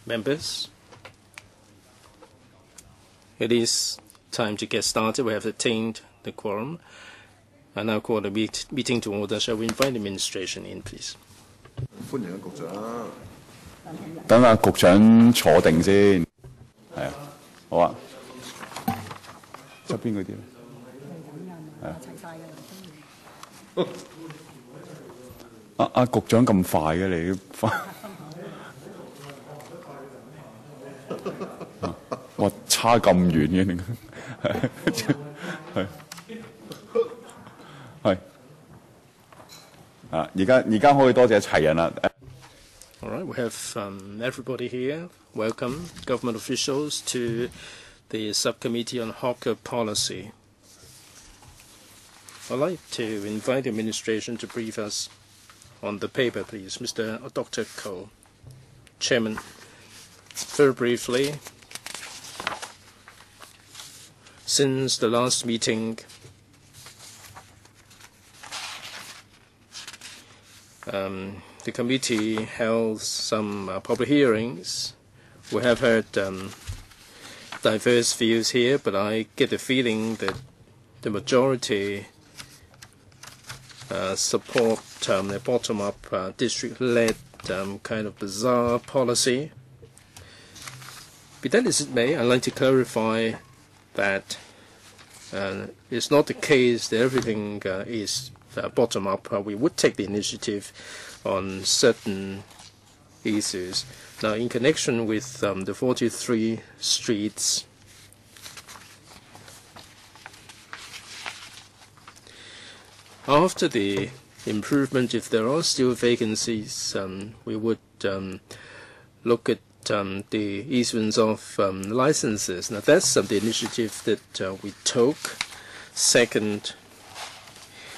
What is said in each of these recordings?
Members, it is time to get started. We have attained the quorum. I now call the meeting to order. Shall we invite the administration in, please? 歡迎局長。等下局長坐定先，係啊，好啊。側邊嗰啲咧，係啊。齊晒嘅。局長咁快嘅你？哇，差咁遠嘅你，係。係。而家可以多謝齊人啦。All right, we have everybody here. Welcome, government officials, to the Subcommittee on Hawker Policy. I'd like to invite the administration to brief us on the paper, please. Dr. Ko, Chairman. Very briefly, since the last meeting, the committee held some public hearings. We have heard diverse views here, but I get the feeling that the majority support a bottom-up, district-led kind of bizarre policy. Be that as it may, I'd like to clarify that it's not the case that everything is bottom-up. We would take the initiative on certain issues. Now, in connection with the 43 streets, after the improvement, if there are still vacancies, we would look at the issuance of licenses. Now, that's the initiative that we took. Second,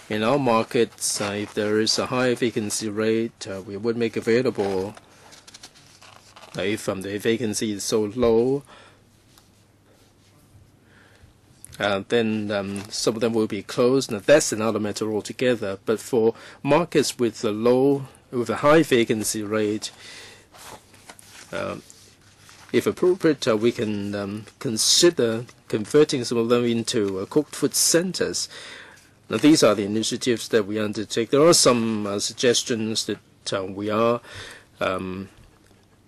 in our markets, if there is a high vacancy rate, we would make available, if the vacancy is so low, then some of them will be closed. Now, that's another matter altogether. But for markets with a high vacancy rate, if appropriate, we can consider converting some of them into cooked food centers. Now, these are the initiatives that we undertake. There are some suggestions that we are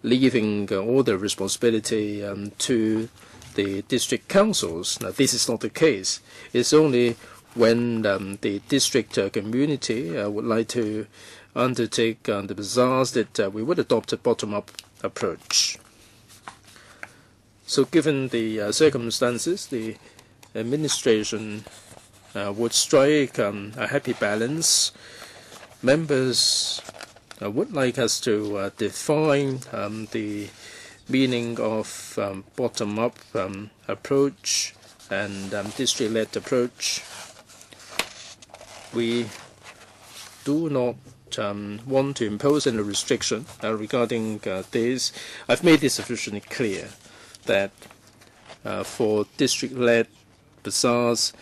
leaving all the responsibility to the district councils. Now, this is not the case. It's only when the district community would like to undertake the bazaars that we would adopt a bottom-up approach. So given the circumstances, the administration would strike a happy balance. Members would like us to define the meaning of bottom-up approach and district-led approach. We do not want to impose any restriction regarding this. I've made this sufficiently clear that for district-led bazaars,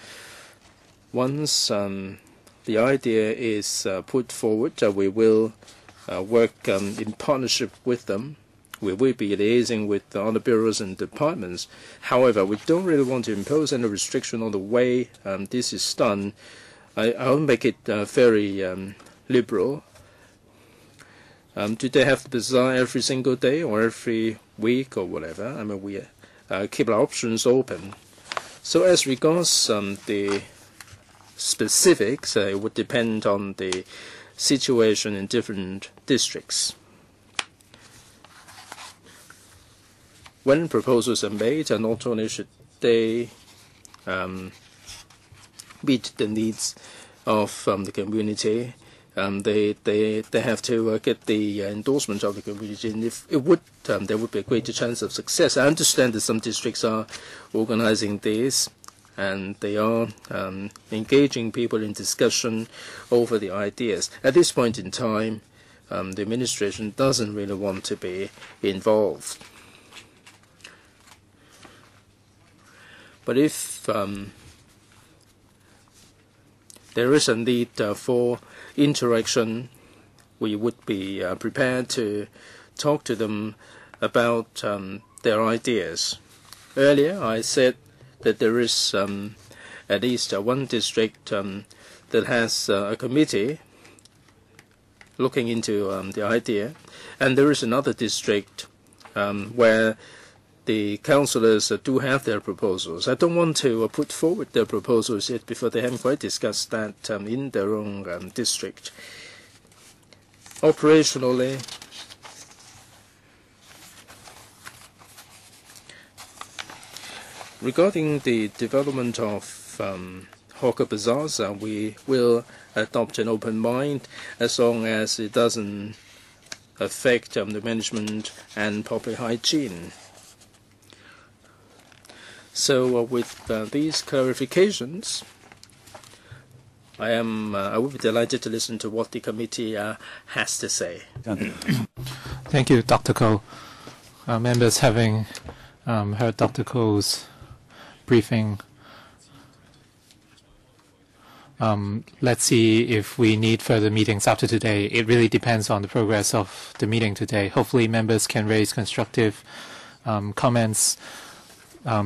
once the idea is put forward, we will work in partnership with them. We will be liaising with the other bureaus and departments. However, we don't really want to impose any restriction on the way this is done. I'll make it very liberal. Do they have the bazaar every single day or every week or whatever? I mean, we keep our options open. So as regards the specifics, it would depend on the situation in different districts. When proposals are made, not only should they meet the needs of the community, they have to get the endorsement of the community, and if it would, there would be a greater chance of success. I understand that some districts are organizing this, and they are engaging people in discussion over the ideas. At this point in time, the administration doesn't really want to be involved. But if there is a need for interaction, we would be prepared to talk to them about their ideas. Earlier, I said that there is at least one district that has a committee looking into the idea, and there is another district where the councillors do have their proposals. I don't want to put forward their proposals yet before they haven't quite discussed that in their own district. Operationally, regarding the development of hawker bazaars, we will adopt an open mind as long as it doesn't affect the management and public hygiene. So with these clarifications, I will be delighted to listen to what the committee has to say. Thank you, Dr. Ko. Members, having heard Dr. Ko's briefing, let's see if we need further meetings after today. It really depends on the progress of the meeting today. Hopefully members can raise constructive comments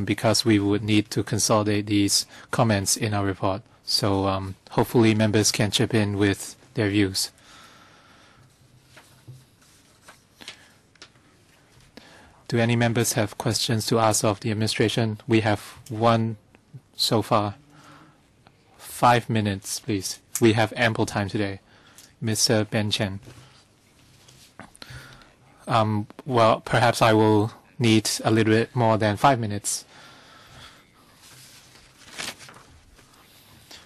because we would need to consolidate these comments in our report. So hopefully members can chip in with their views. Do any members have questions to ask of the administration? We have one so far. 5 minutes, please. We have ample time today. Mr. Ben Chen. Well, perhaps I will need a little bit more than 5 minutes.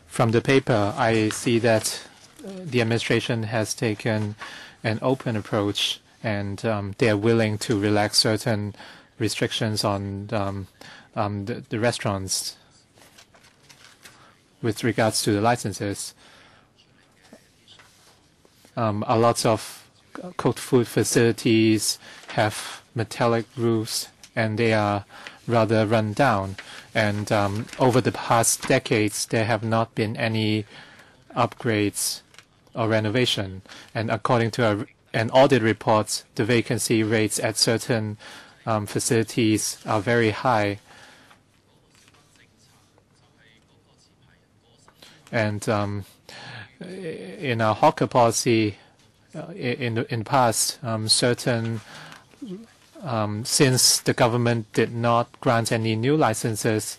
From the paper, I see that the administration has taken an open approach, and they are willing to relax certain restrictions on the restaurants with regards to the licenses. A lot of cooked food facilities have metallic roofs, and they are rather run down. And over the past decades, there have not been any upgrades or renovation. And according to an audit report, the vacancy rates at certain facilities are very high. And in our hawker policy, in the past, since the government did not grant any new licenses,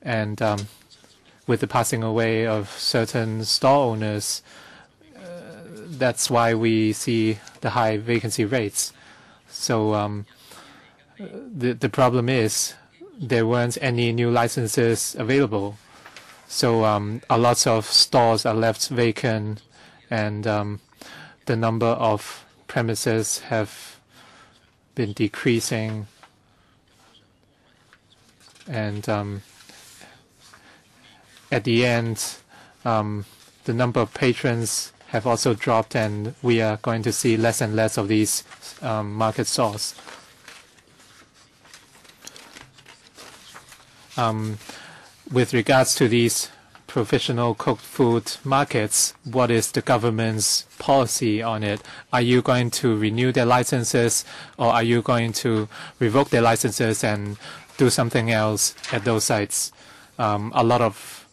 and with the passing away of certain store owners, that's why we see the high vacancy rates. So the problem is there weren't any new licenses available. So a lot of stores are left vacant, and the number of premises have been decreasing, and at the end, the number of patrons have also dropped, and we are going to see less and less of these market stalls. With regards to these professional cooked food markets, what is the government's policy on it? Are you going to renew their licenses, or are you going to revoke their licenses and do something else at those sites? A lot of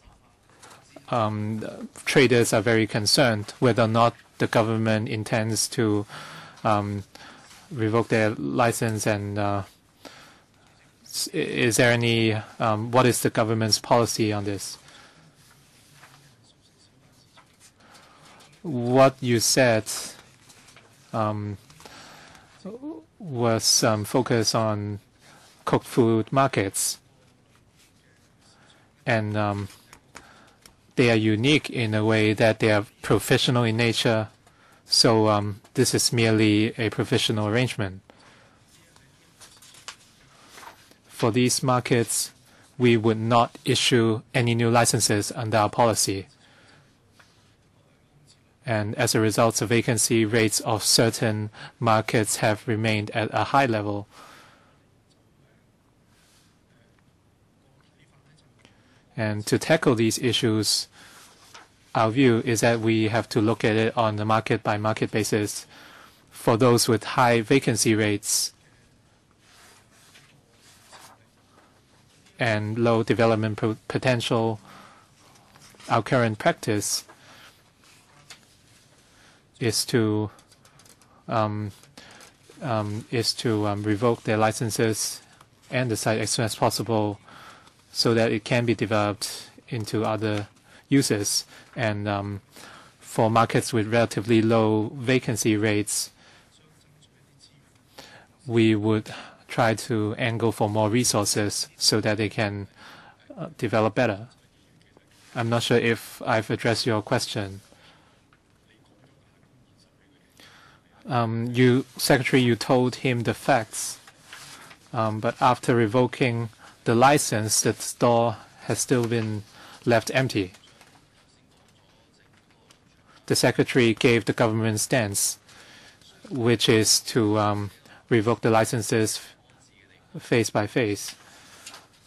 traders are very concerned whether or not the government intends to revoke their license, and is there any, what is the government's policy on this? What you said was focused on cooked food markets, and they are unique in a way that they are professional in nature. So this is merely a professional arrangement. For these markets, we would not issue any new licenses under our policy. And as a result, the vacancy rates of certain markets have remained at a high level. And to tackle these issues, our view is that we have to look at it on a market-by-market basis. for those with high vacancy rates and low development potential, our current practice is to revoke their licenses and the site as soon as possible so that it can be developed into other uses. And for markets with relatively low vacancy rates, we would try to angle for more resources so that they can develop better. I'm not sure if I've addressed your question. Secretary, you told him the facts, but after revoking the license, the store has still been left empty. The Secretary gave the government stance, which is to revoke the licenses phase by phase.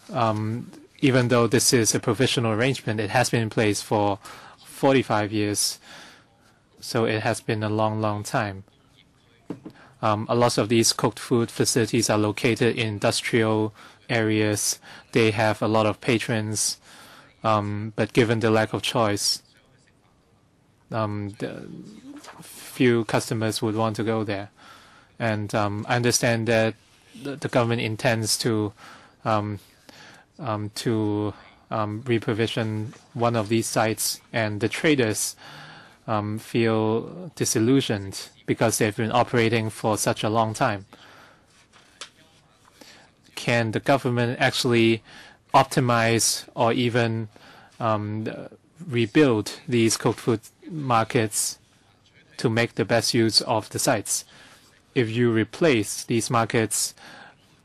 Even though this is a provisional arrangement, it has been in place for 45 years, so it has been a long, long time. A lot of these cooked food facilities are located in industrial areas. They have a lot of patrons, but given the lack of choice, few customers would want to go there. And I understand that the government intends to reprovision one of these sites, and the traders feel disillusioned because they've been operating for such a long time. Can the government actually optimize or even rebuild these cooked food markets to make the best use of the sites? If you replace these markets,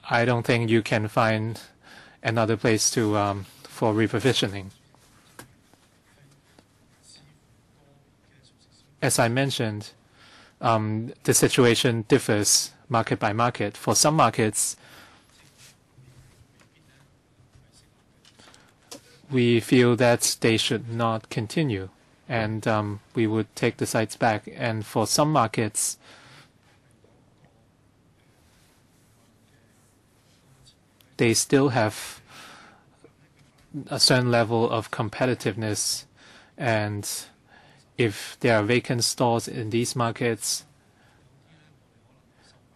I don't think you can find another place to for reprovisioning. As I mentioned, the situation differs market by market. For some markets, we feel that they should not continue, and we would take the sites back. And for some markets, they still have a certain level of competitiveness, and if there are vacant stores in these markets,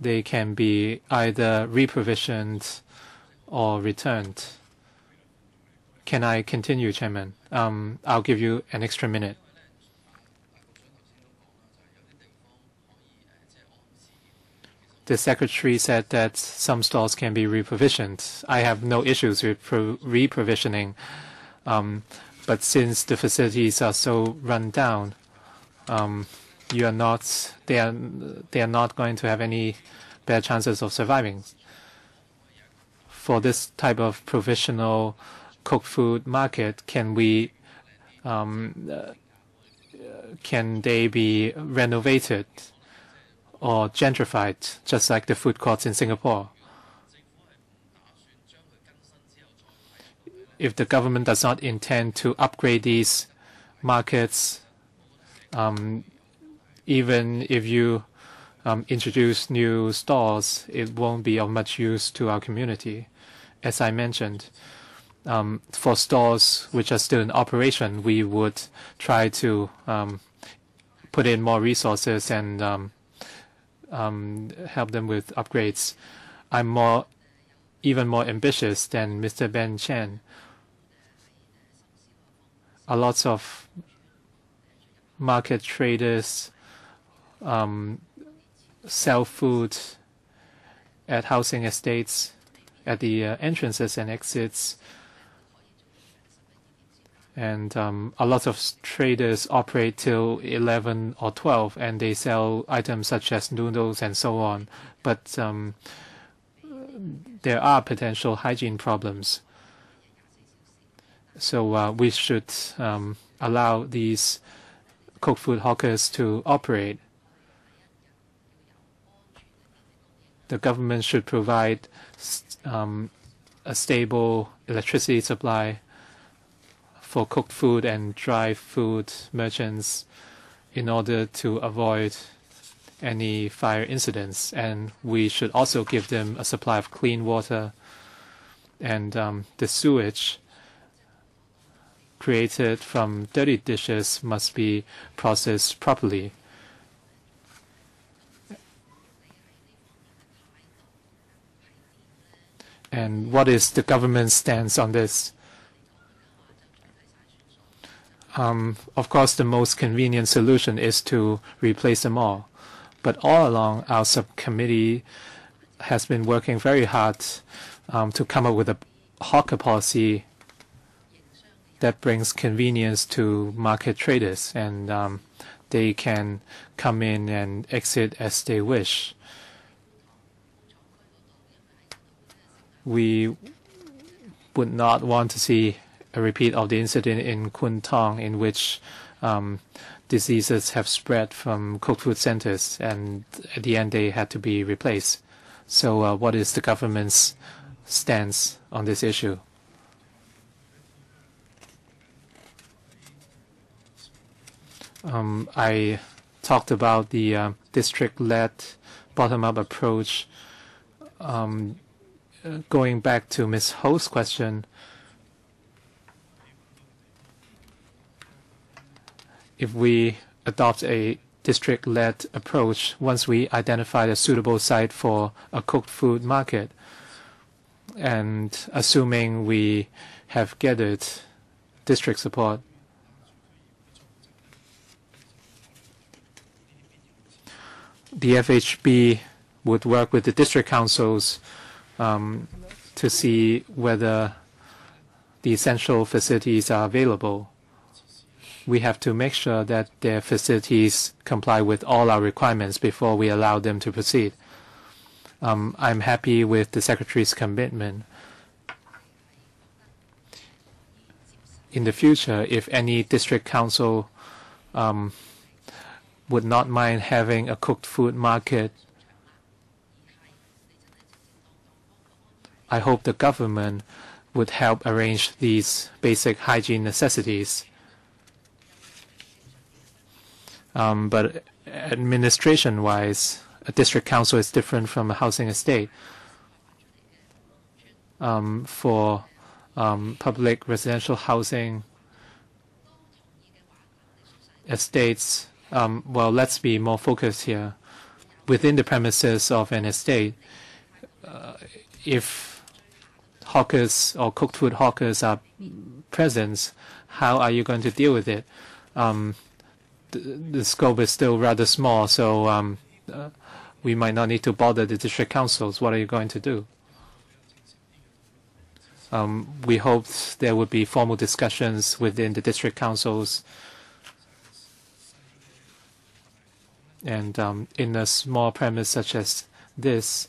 they can be either reprovisioned or returned. Can I continue, Chairman? I'll give you an extra minute. The Secretary said that some stores can be reprovisioned. I have no issues with reprovisioning, but since the facilities are so run down, they are not going to have any better chances of surviving. For this type of provisional cooked food market, can they be renovated or gentrified, just like the food courts in Singapore? If the government does not intend to upgrade these markets, even if you introduce new stores, it won't be of much use to our community. As I mentioned, for stores which are still in operation, we would try to put in more resources and help them with upgrades. I'm even more ambitious than Mr. Ben Chen. A lot of market traders sell food at housing estates, at the entrances and exits. And a lot of traders operate till 11 or 12, and they sell items such as noodles and so on. But there are potential hygiene problems. So we should allow these cooked food hawkers to operate. The government should provide a stable electricity supply for cooked food and dry food merchants in order to avoid any fire incidents. And we should also give them a supply of clean water, and the sewage created from dirty dishes must be processed properly. And what is the government's stance on this? Of course, the most convenient solution is to replace them all. But all along, our subcommittee has been working very hard to come up with a hawker policy that brings convenience to market traders, and they can come in and exit as they wish. We would not want to see a repeat of the incident in Kwun Tong, in which diseases have spread from cooked food centers, and at the end they had to be replaced. So what is the government's stance on this issue? I talked about the district-led bottom-up approach. Going back to Ms. Ho's question, if we adopt a district-led approach, once we identify a suitable site for a cooked food market, and assuming we have gathered district support, the FHB would work with the district councils to see whether the essential facilities are available. We have to make sure that their facilities comply with all our requirements before we allow them to proceed. I'm happy with the Secretary's commitment. In the future, if any district council would not mind having a cooked food market, I hope the government would help arrange these basic hygiene necessities. But administration-wise, a district council is different from a housing estate. For public residential housing estates, well, let's be more focused here. Within the premises of an estate, if hawkers or cooked food hawkers are present, how are you going to deal with it? The scope is still rather small, so we might not need to bother the district councils. What are you going to do? We hoped there would be formal discussions within the district councils, and in a small premise such as this,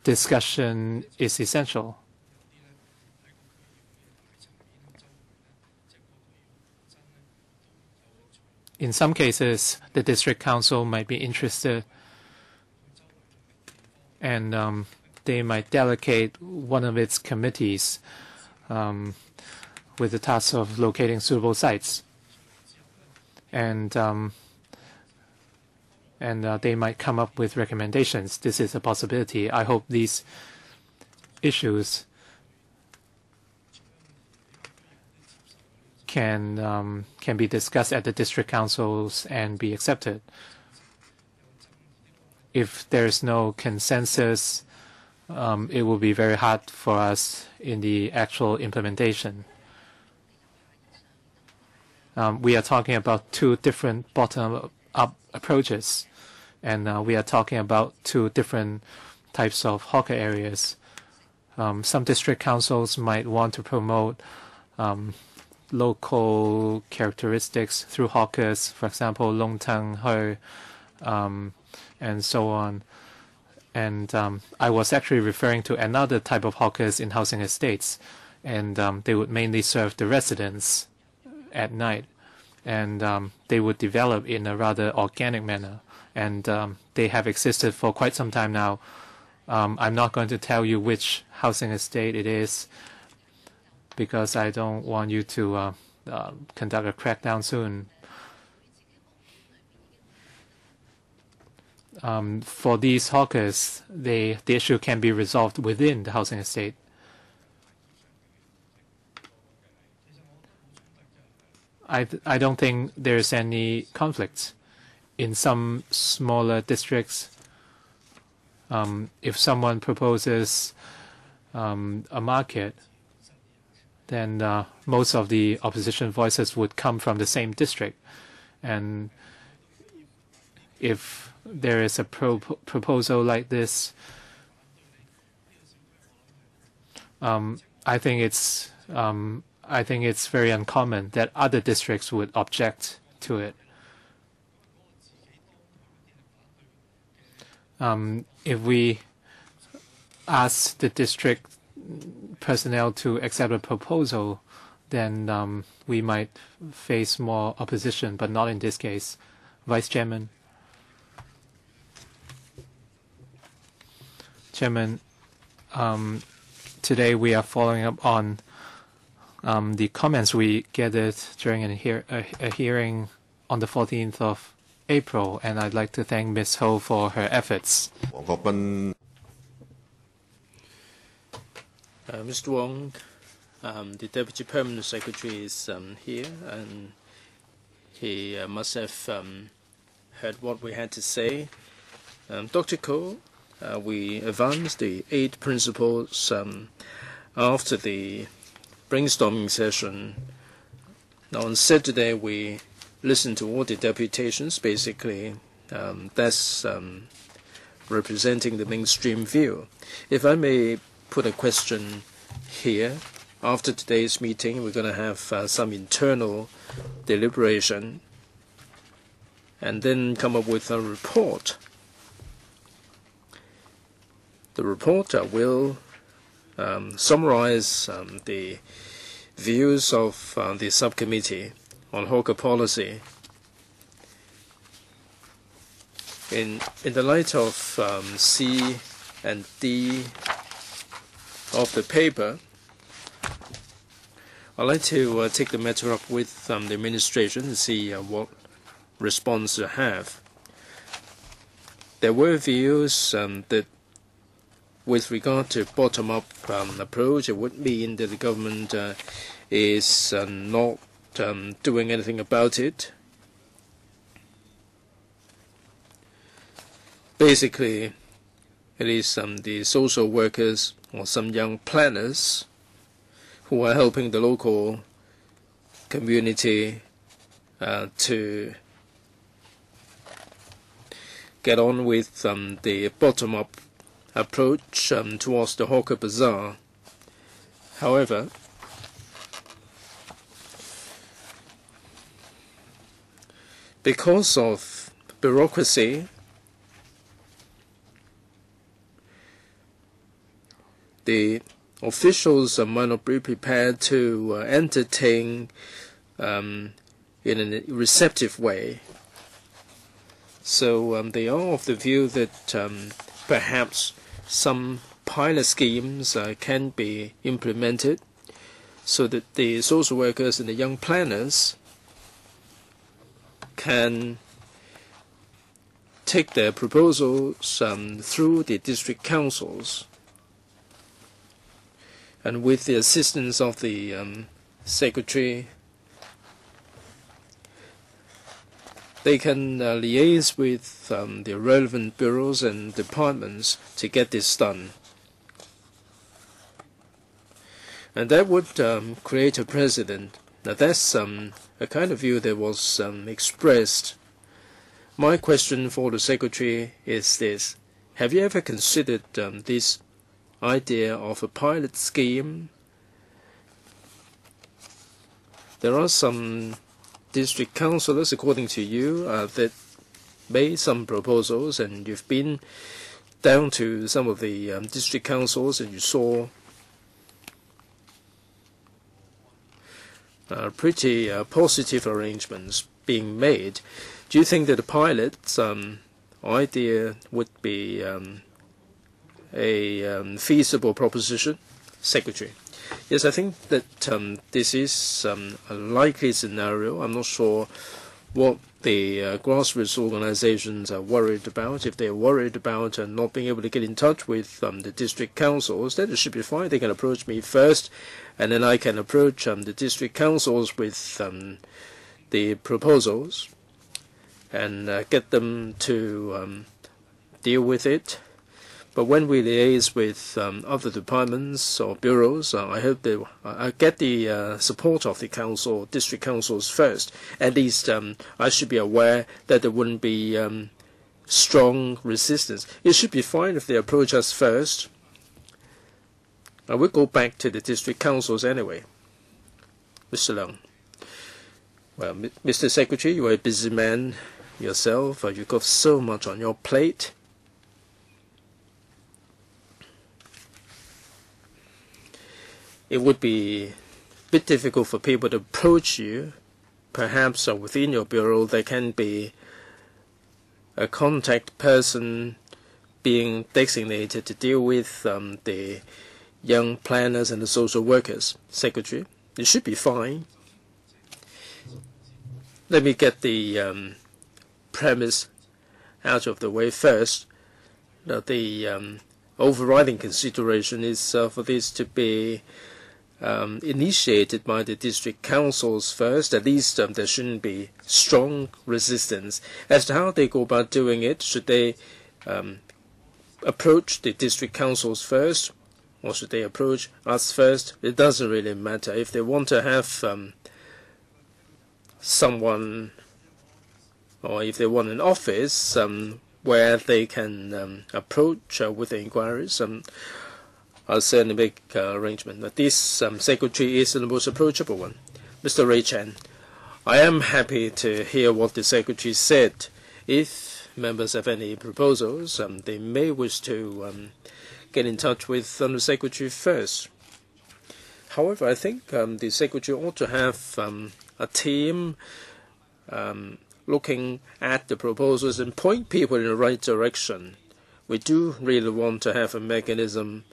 discussion is essential. In some cases, the district council might be interested, and they might delegate one of its committees with the task of locating suitable sites, and they might come up with recommendations. This is a possibility. I hope these issues can be discussed at the district councils and be accepted. If there is no consensus, it will be very hard for us in the actual implementation. We are talking about two different bottom-up approaches, and we are talking about two different types of hawker areas. Some district councils might want to promote local characteristics through hawkers, for example, Long Tang Ho, and so on. And I was actually referring to another type of hawkers in housing estates, and they would mainly serve the residents at night, and they would develop in a rather organic manner, and they have existed for quite some time now. I'm not going to tell you which housing estate it is, because I don't want you to conduct a crackdown soon. for these hawkers, the issue can be resolved within the housing estate. I don't think there's any conflict. In some smaller districts, if someone proposes a market, then most of the opposition voices would come from the same district. And if there is a proposal like this, I think it's very uncommon that other districts would object to it. If we ask the district personnel to accept a proposal, then we might face more opposition, but not in this case. Vice Chairman. Chairman, today we are following up on the comments we gathered during a hearing on the 14th of April, and I'd like to thank Ms. Ho for her efforts. Mr. Wong, the Deputy Permanent Secretary is here, and he must have heard what we had to say. Dr. Ko, we advanced the 8 principles after the brainstorming session. Now on Saturday, we listened to all the deputations. Basically, that's representing the mainstream view. If I may put a question here, after today's meeting, we're going to have some internal deliberation and then come up with a report. The report will summarize the views of the subcommittee on hawker policy. In the light of C and D of the paper, I'd like to take the matter up with the administration and see what response to have. There were views that with regard to bottom-up approach, it would mean that the government is not doing anything about it. Basically, it is the social workers or some young planners who are helping the local community to get on with the bottom-up approach towards the hawker bazaar. However, because of bureaucracy, the officials might not be prepared to entertain in a receptive way. So they are of the view that perhaps some pilot schemes can be implemented so that the social workers and the young planners can take their proposals through the district councils, and with the assistance of the secretary, they can liaise with the relevant bureaus and departments to get this done. And that would create a precedent. Now that's a kind of view that was expressed. My question for the secretary is this: have you ever considered this idea of a pilot scheme? There are some district councillors, according to you, that made some proposals, and you've been down to some of the district councils and you saw pretty positive arrangements being made. Do you think that the pilot idea would be a feasible proposition? Secretary: yes, I think that this is a likely scenario. I'm not sure what the grassroots organizations are worried about. If they're worried about not being able to get in touch with the district councils, then it should be fine. They can approach me first, and then I can approach the district councils with the proposals and get them to deal with it. But when we liaise with other departments or bureaus, I hope that I get the support of the council, district councils first. At least I should be aware that there wouldn't be strong resistance. It should be fine if they approach us first. I will go back to the district councils anyway. Mr. Leung. Well, Mr. Secretary, you are a busy man yourself. You've got so much on your plate. It would be a bit difficult for people to approach you. Perhaps within your bureau there can be a contact person being designated to deal with the young planners and the social workers. Secretary, it should be fine. Let me get the premise out of the way first. Now, the overriding consideration is for this to be initiated by the district councils first. At least there shouldn't be strong resistance. As to how they go about doing it, should they approach the district councils first, or should they approach us first? It doesn't really matter. If they want to have someone, or if they want an office where they can approach with the inquiries, I'll certainly make arrangement. But this secretary is the most approachable one. Mr. Ray Chan, I am happy to hear what the secretary said. If members have any proposals, they may wish to get in touch with the secretary first. However, I think the secretary ought to have a team looking at the proposals and point people in the right direction. We do really want to have a mechanism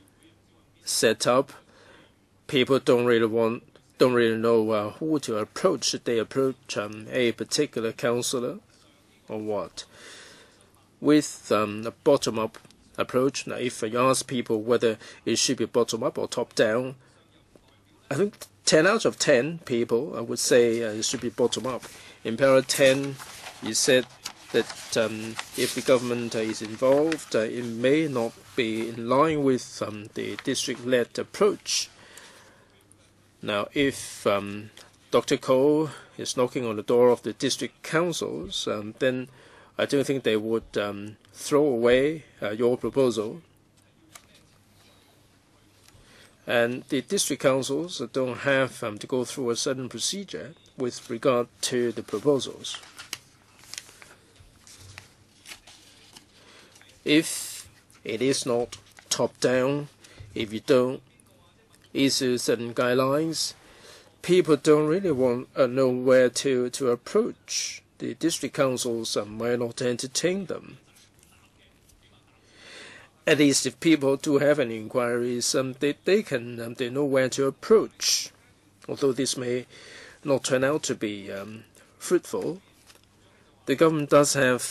set up. People don't really know who to approach. Should they approach a particular councillor or what? With a bottom-up approach, now if you ask people whether it should be bottom-up or top-down, I think 10 out of 10 people I would say it should be bottom-up. In paragraph 10, you said that if the government is involved, it may not be in line with the district-led approach. Now, if Dr. Koh is knocking on the door of the district councils, then I don't think they would throw away your proposal. And the district councils don't have to go through a certain procedure with regard to the proposals. If it is not top-down, if you don't issue certain guidelines, people don't really want know where to approach. The district councils might not entertain them. At least if people do have any inquiries, they know where to approach. Although this may not turn out to be fruitful, the government does have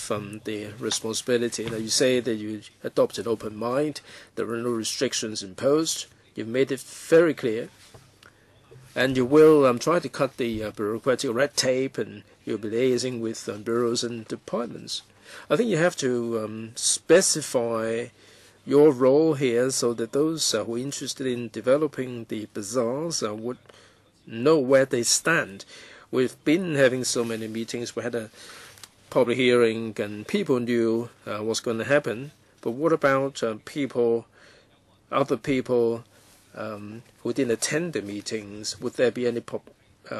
the responsibility. Now, you say that you adopt an open mind. There are no restrictions imposed. You've made it very clear. And you will try to cut the bureaucratic red tape, and you'll be liaising with bureaus and departments. I think you have to specify your role here so that those who are interested in developing the bazaars would know where they stand. We've been having so many meetings. We had a public hearing and people knew what's going to happen. But what about other people who didn't attend the meetings? Would there be any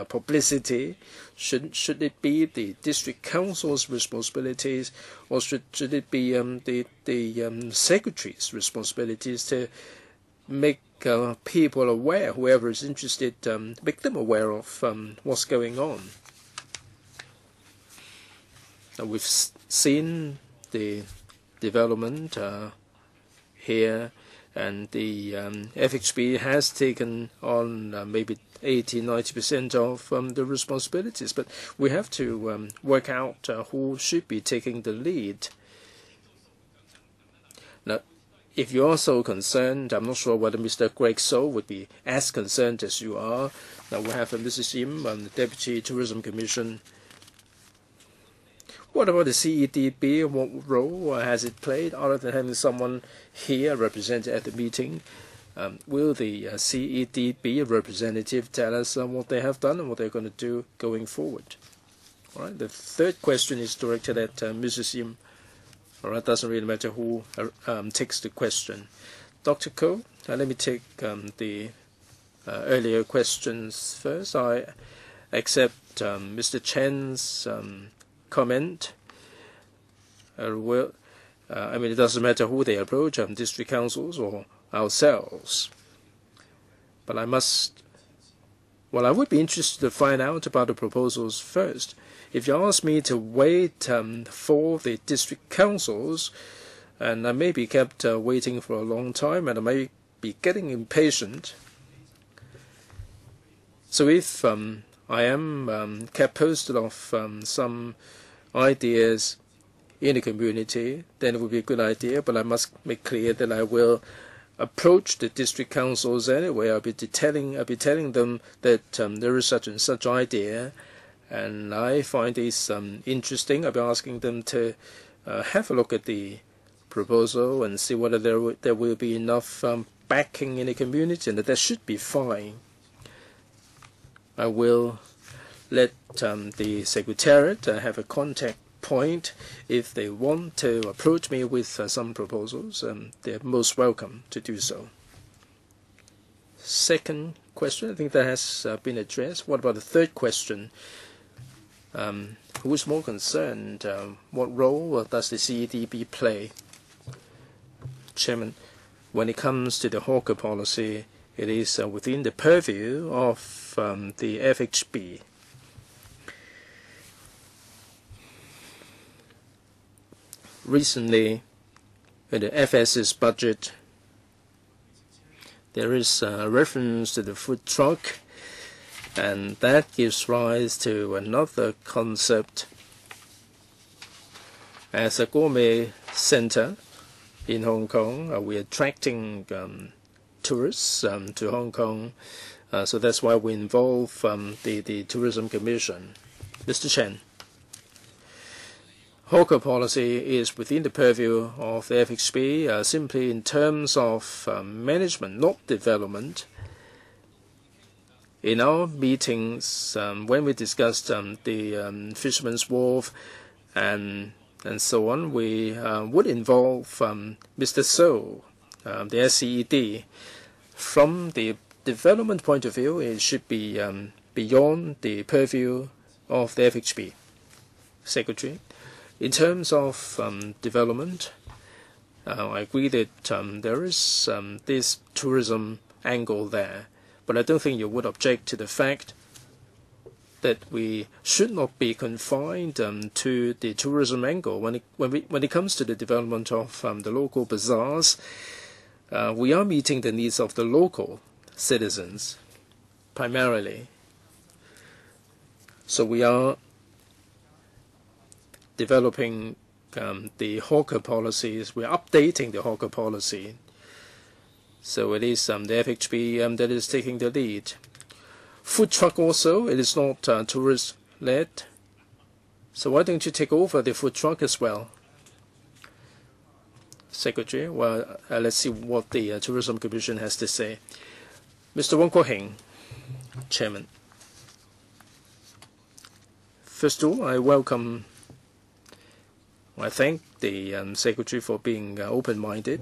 publicity? Should it be the district council's responsibilities, or should it be the secretary's responsibilities to make people aware, whoever is interested, make them aware of what's going on? We've seen the development here, and the FHB has taken on maybe 80–90% of the responsibilities, but we have to work out who should be taking the lead. Now, if you are so concerned, I'm not sure whether Mr. Greg So would be as concerned as you are. Now we have Mrs. Yim, the Deputy Tourism Commission. What about the CEDB? What role has it played other than having someone here represented at the meeting? Will the CEDB representative tell us what they have done and what they're going to do going forward? All right. The third question is directed at Mrs. Yim. All right. Doesn't really matter who takes the question. Dr. Ko, let me take the earlier questions first. I accept Mr. Chen's comment. I mean, it doesn't matter who they approach, district councils or ourselves. But I would be interested to find out about the proposals first. If you ask me to wait for the district councils, and I may be kept waiting for a long time, and I may be getting impatient. So if I am kept posted of some ideas in the community, then it would be a good idea, but I must make clear that I will approach the district councils anyway. I'll be telling them that there is such and such idea, and I find this interesting. I'll be asking them to have a look at the proposal and see whether there will be enough backing in the community, and that should be fine. I will let the Secretariat have a contact point if they want to approach me with some proposals. They're most welcome to do so. Second question, I think that has been addressed. What about the third question? Who is more concerned? What role does the CEDB play? Chairman, when it comes to the hawker policy, it is within the purview of the FHB. Recently, in the FS's budget, there is a reference to the food truck, and that gives rise to another concept. As a gourmet center in Hong Kong, we're attracting tourists to Hong Kong, so that's why we involve the Tourism Commission. Mr. Chen. Hawker policy is within the purview of the FHB simply in terms of management, not development. In our meetings, when we discussed the Fisherman's Wharf and so on, we would involve Mr. So, the SCED. From the development point of view, it should be beyond the purview of the FHB. Secretary. In terms of development, I agree that there is this tourism angle there, but I don't think you would object to the fact that we should not be confined to the tourism angle. When it comes to the development of the local bazaars, we are meeting the needs of the local citizens primarily. So we are developing the hawker policies. We're updating the hawker policy. So it is the FHB that is taking the lead. Food truck also, it is not tourist-led. So why don't you take over the food truck as well? Secretary, well, let's see what the Tourism Commission has to say. Mr. Wong Kwok-hing, Chairman. First of all, I thank the Secretary for being open-minded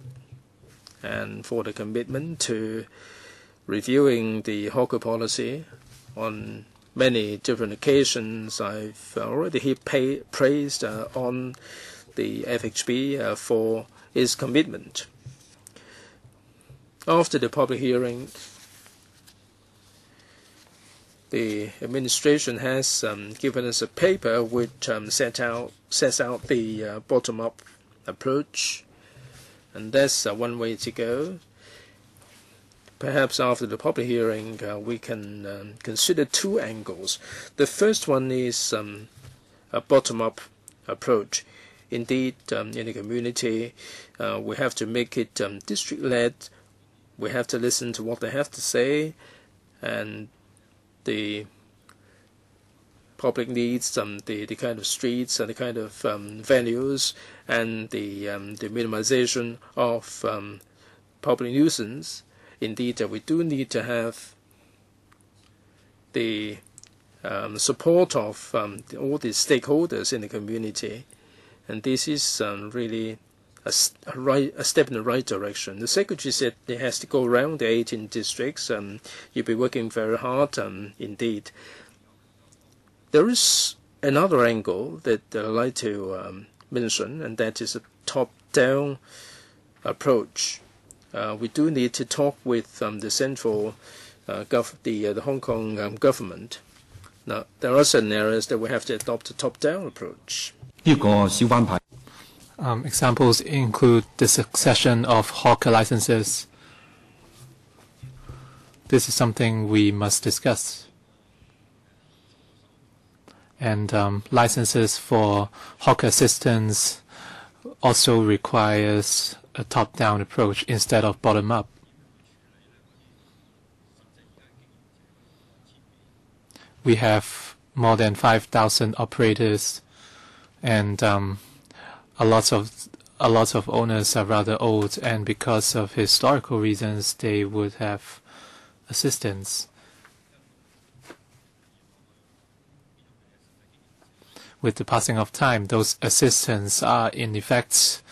and for the commitment to reviewing the hawker policy on many different occasions. I've already praised on the FHB for its commitment. After the public hearing, the administration has given us a paper which sets out the bottom-up approach, and that's one way to go. perhaps after the public hearing, we can consider two angles. The first one is a bottom-up approach. Indeed, in the community, we have to make it district-led. We have to listen to what they have to say, and the public needs the kind of streets and the kind of venues and the minimization of public nuisance. Indeed, we do need to have the support of all the stakeholders in the community, and this is really a step in the right direction. The Secretary said it has to go around the 18 districts. You'll be working very hard indeed. There is another angle that I'd like to mention, and that is a top-down approach. We do need to talk with the central the Hong Kong government. Now, there are certain areas that we have to adopt a top-down approach. Examples include the succession of hawker licenses. This is something we must discuss. And licenses for hawker assistants also requires a top-down approach instead of bottom-up. We have more than 5,000 operators, and a lot of owners are rather old, and because of historical reasons, they would have assistance. With the passing of time, those assistants are in effect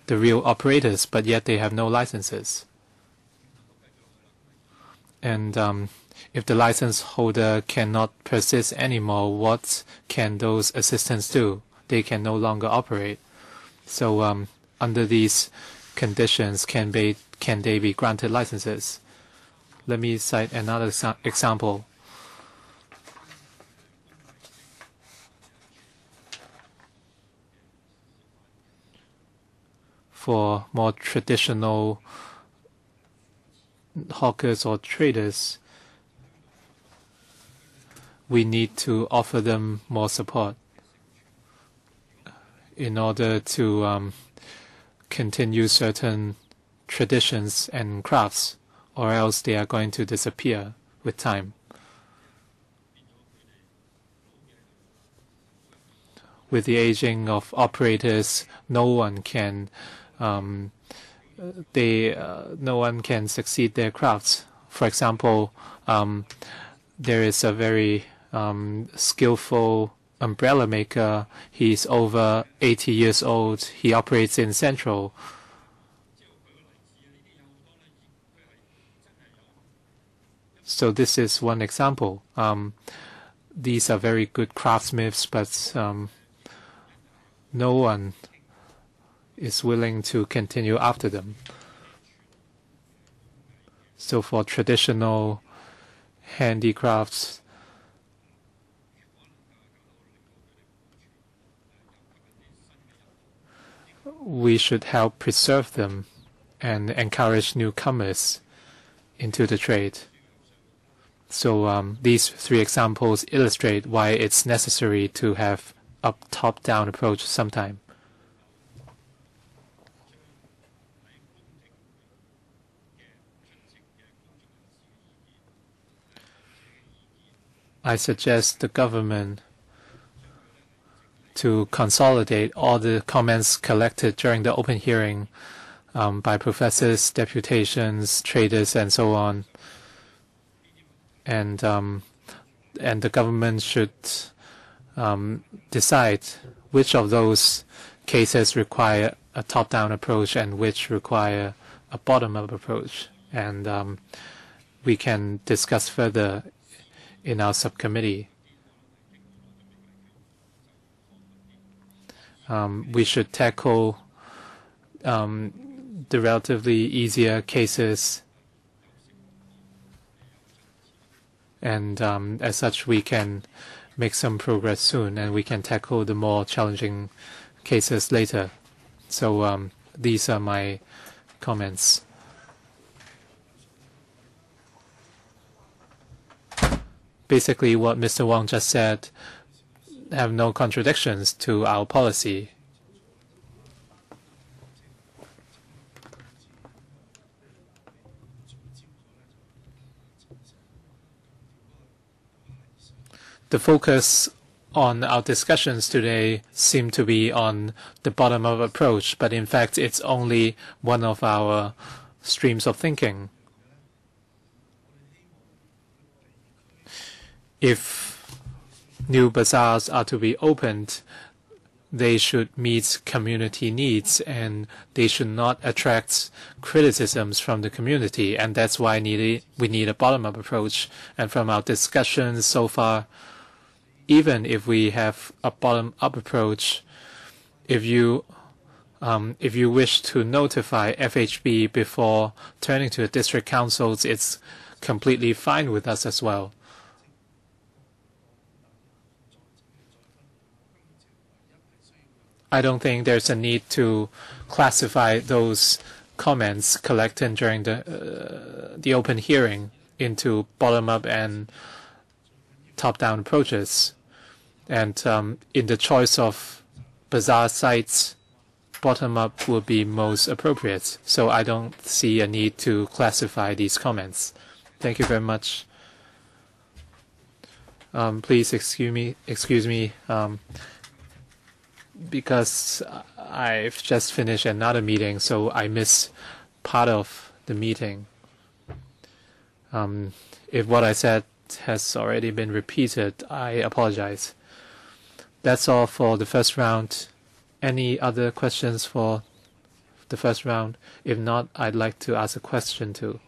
the real operators, but yet they have no licenses. And if the license holder cannot persist anymore, what can those assistants do? They can no longer operate. So under these conditions, can they be granted licenses? Let me cite another example. For more traditional hawkers or traders, we need to offer them more support in order to continue certain traditions and crafts, or else they are going to disappear with time. With the aging of operators, no one can succeed their crafts. For example, there is a very skillful umbrella maker. He's over 80 years old. He operates in Central. So this is one example. These are very good craftsmiths, but no one is willing to continue after them. So for traditional handicrafts, we should help preserve them and encourage newcomers into the trade. So these three examples illustrate why it's necessary to have a top-down approach sometime. I suggest the government to consolidate all the comments collected during the open hearing by professors, deputations, traders, and so on. And the government should decide which of those cases require a top-down approach and which require a bottom-up approach. And we can discuss further in our subcommittee. We should tackle the relatively easier cases, and as such we can make some progress soon, and we can tackle the more challenging cases later. So these are my comments. basically what Mr. Wong just said have no contradictions to our policy. The focus on our discussions today seem to be on the bottom-up approach, but in fact it's only one of our streams of thinking. If new bazaars are to be opened, they should meet community needs and they should not attract criticisms from the community, and that's why we need a bottom-up approach. And from our discussions so far, even if we have a bottom-up approach, if you wish to notify FHB before turning to the district councils, it's completely fine with us as well. I don't think there's a need to classify those comments collected during the open hearing into bottom-up and top-down approaches. And in the choice of bazaar sites, bottom-up will be most appropriate. So I don't see a need to classify these comments. Thank you very much. Please excuse me, because I've just finished another meeting, so I missed part of the meeting. If what I said has already been repeated, I apologize. That's all for the first round. Any other questions for the first round? If not, I'd like to ask a question too.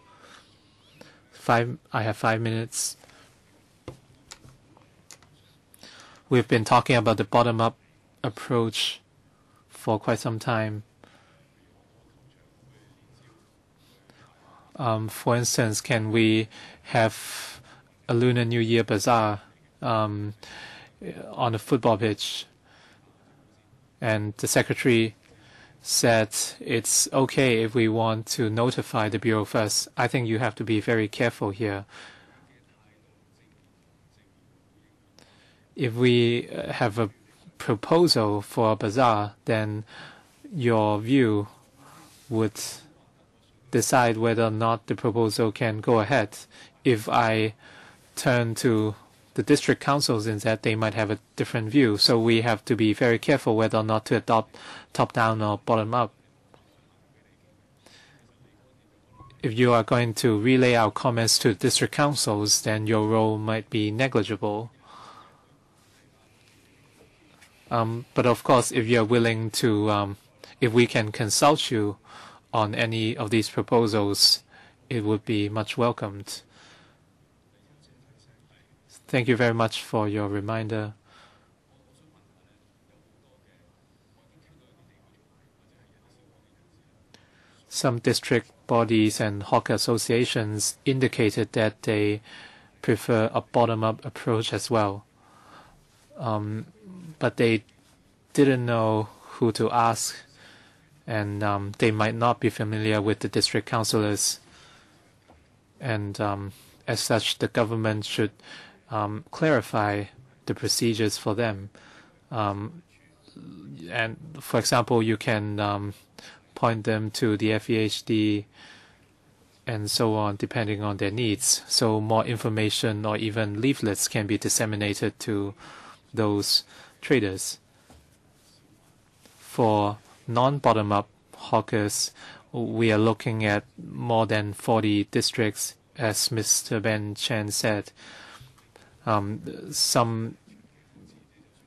I have 5 minutes. We've been talking about the bottom-up approach for quite some time. For instance, can we have a Lunar New Year bazaar on a football pitch? And the secretary said it's okay if we want to notify the Bureau first. I think you have to be very careful here. If we have a proposal for a bazaar, then your view would decide whether or not the proposal can go ahead. If I turn to the district councils instead, they might have a different view. So we have to be very careful whether or not to adopt top-down or bottom-up. If you are going to relay our comments to district councils, then your role might be negligible. But of course, if you are willing to, if we can consult you on any of these proposals, it would be much welcomed. Thank you very much for your reminder. Some district bodies and hawker associations indicated that they prefer a bottom-up approach as well. But they didn't know who to ask, and they might not be familiar with the district councillors. And as such, the government should clarify the procedures for them. And for example, you can point them to the FEHD and so on, depending on their needs. So more information or even leaflets can be disseminated to those traders. For non-bottom-up hawkers, we are looking at more than 40 districts, as Mr. Ben Chen said. Some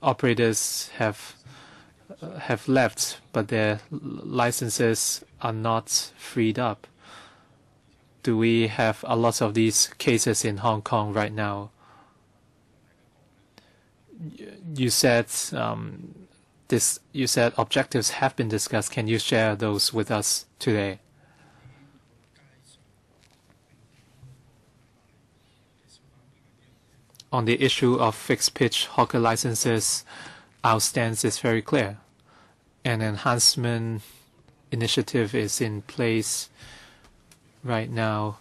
operators have left, but their licenses are not freed up. Do we have a lot of these cases in Hong Kong right now? You said you said objectives have been discussed. Can you share those with us today? On the issue of fixed-pitch hawker licenses, our stance is very clear. An enhancement initiative is in place right now.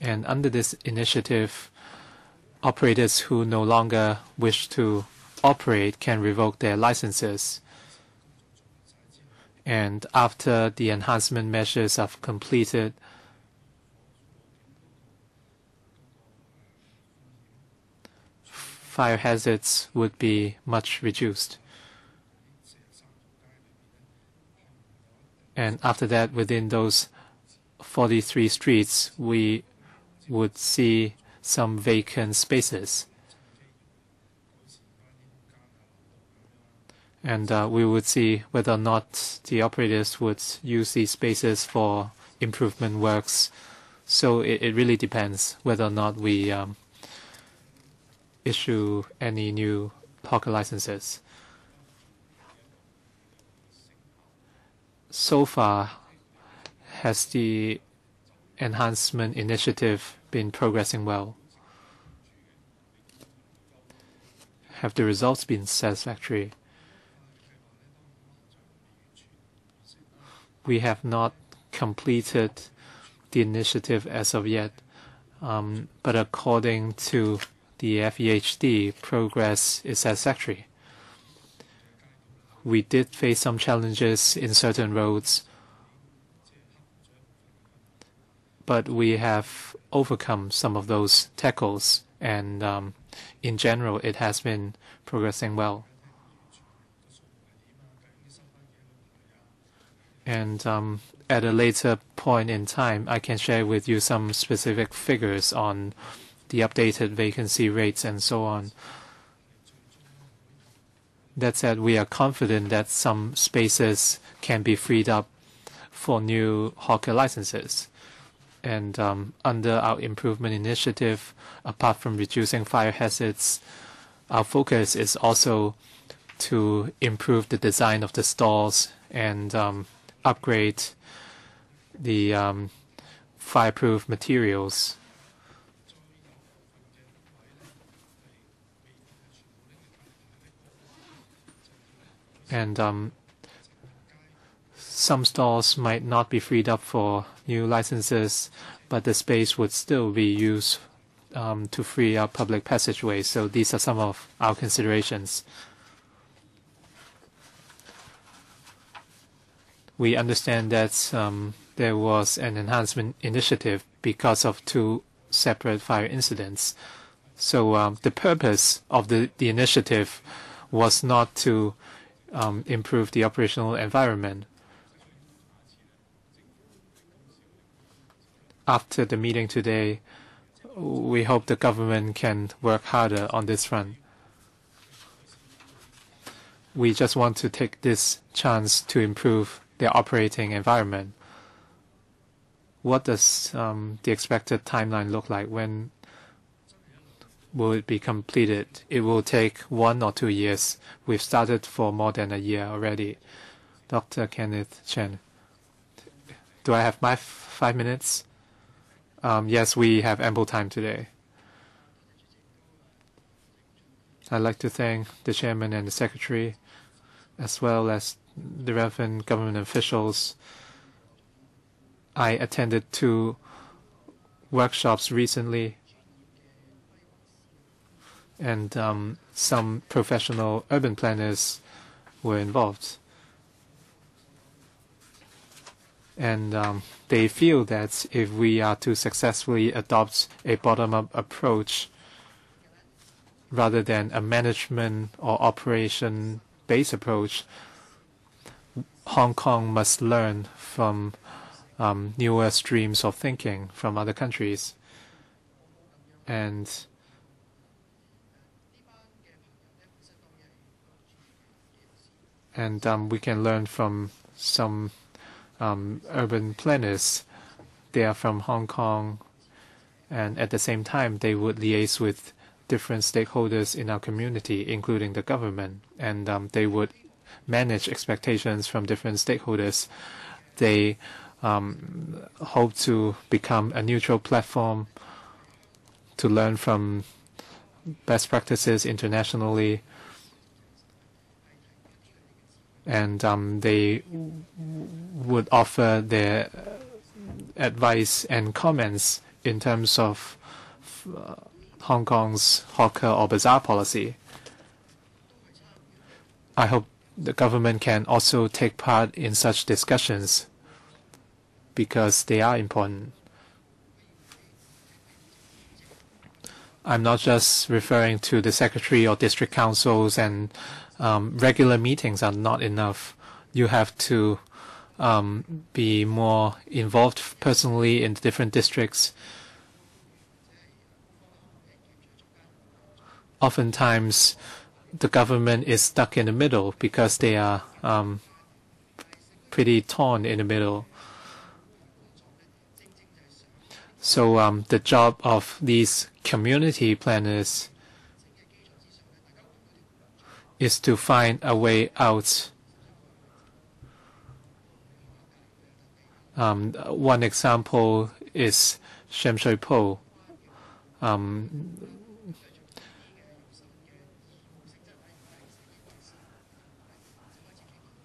And under this initiative, operators who no longer wish to operate can revoke their licenses. And after the enhancement measures are completed, fire hazards would be much reduced. And after that, within those 43 streets, we would see some vacant spaces. And we would see whether or not the operators would use these spaces for improvement works. So it really depends whether or not we issue any new hawker licenses. So far, has the enhancement initiative been progressing well? Have the results been satisfactory? We have not completed the initiative as of yet, but according to the FEHD, progress is satisfactory. We did face some challenges in certain roads, but we have overcome some of those tackles, and in general, it has been progressing well. And at a later point in time, I can share with you some specific figures on the updated vacancy rates and so on. That said, we are confident that some spaces can be freed up for new hawker licenses. And under our improvement initiative, apart from reducing fire hazards, our focus is also to improve the design of the stalls and upgrade the fireproof materials. And some stalls might not be freed up for new licenses, but the space would still be used to free up public passageways. So these are some of our considerations. We understand that there was an enhancement initiative because of 2 separate fire incidents. So the purpose of the initiative was not to improve the operational environment. After the meeting today, we hope the government can work harder on this front. We just want to take this chance to improve their operating environment. What does the expected timeline look like? When will it be completed? It will take 1 or 2 years. We've started for more than a year already. Dr. Kenneth Chen. Do I have my 5 minutes? Yes, we have ample time today. I'd like to thank the chairman and the secretary, as well as the relevant government officials. I attended 2 workshops recently, and some professional urban planners were involved. And they feel that if we are to successfully adopt a bottom-up approach rather than a management or operation-based approach, Hong Kong must learn from newer streams of thinking from other countries. And we can learn from some urban planners. They are from Hong Kong, and at the same time, they would liaise with different stakeholders in our community, including the government, and they would manage expectations from different stakeholders. They hope to become a neutral platform to learn from best practices internationally, and they would offer their advice and comments in terms of Hong Kong's hawker or bazaar policy. I hope the government can also take part in such discussions because they are important. I'm not just referring to the secretary or district councils, and regular meetings are not enough. You have to be more involved personally in different districts. Oftentimes, the government is stuck in the middle because they are pretty torn in the middle. So the job of these community planners is to find a way out. One example is Sham Shui Po.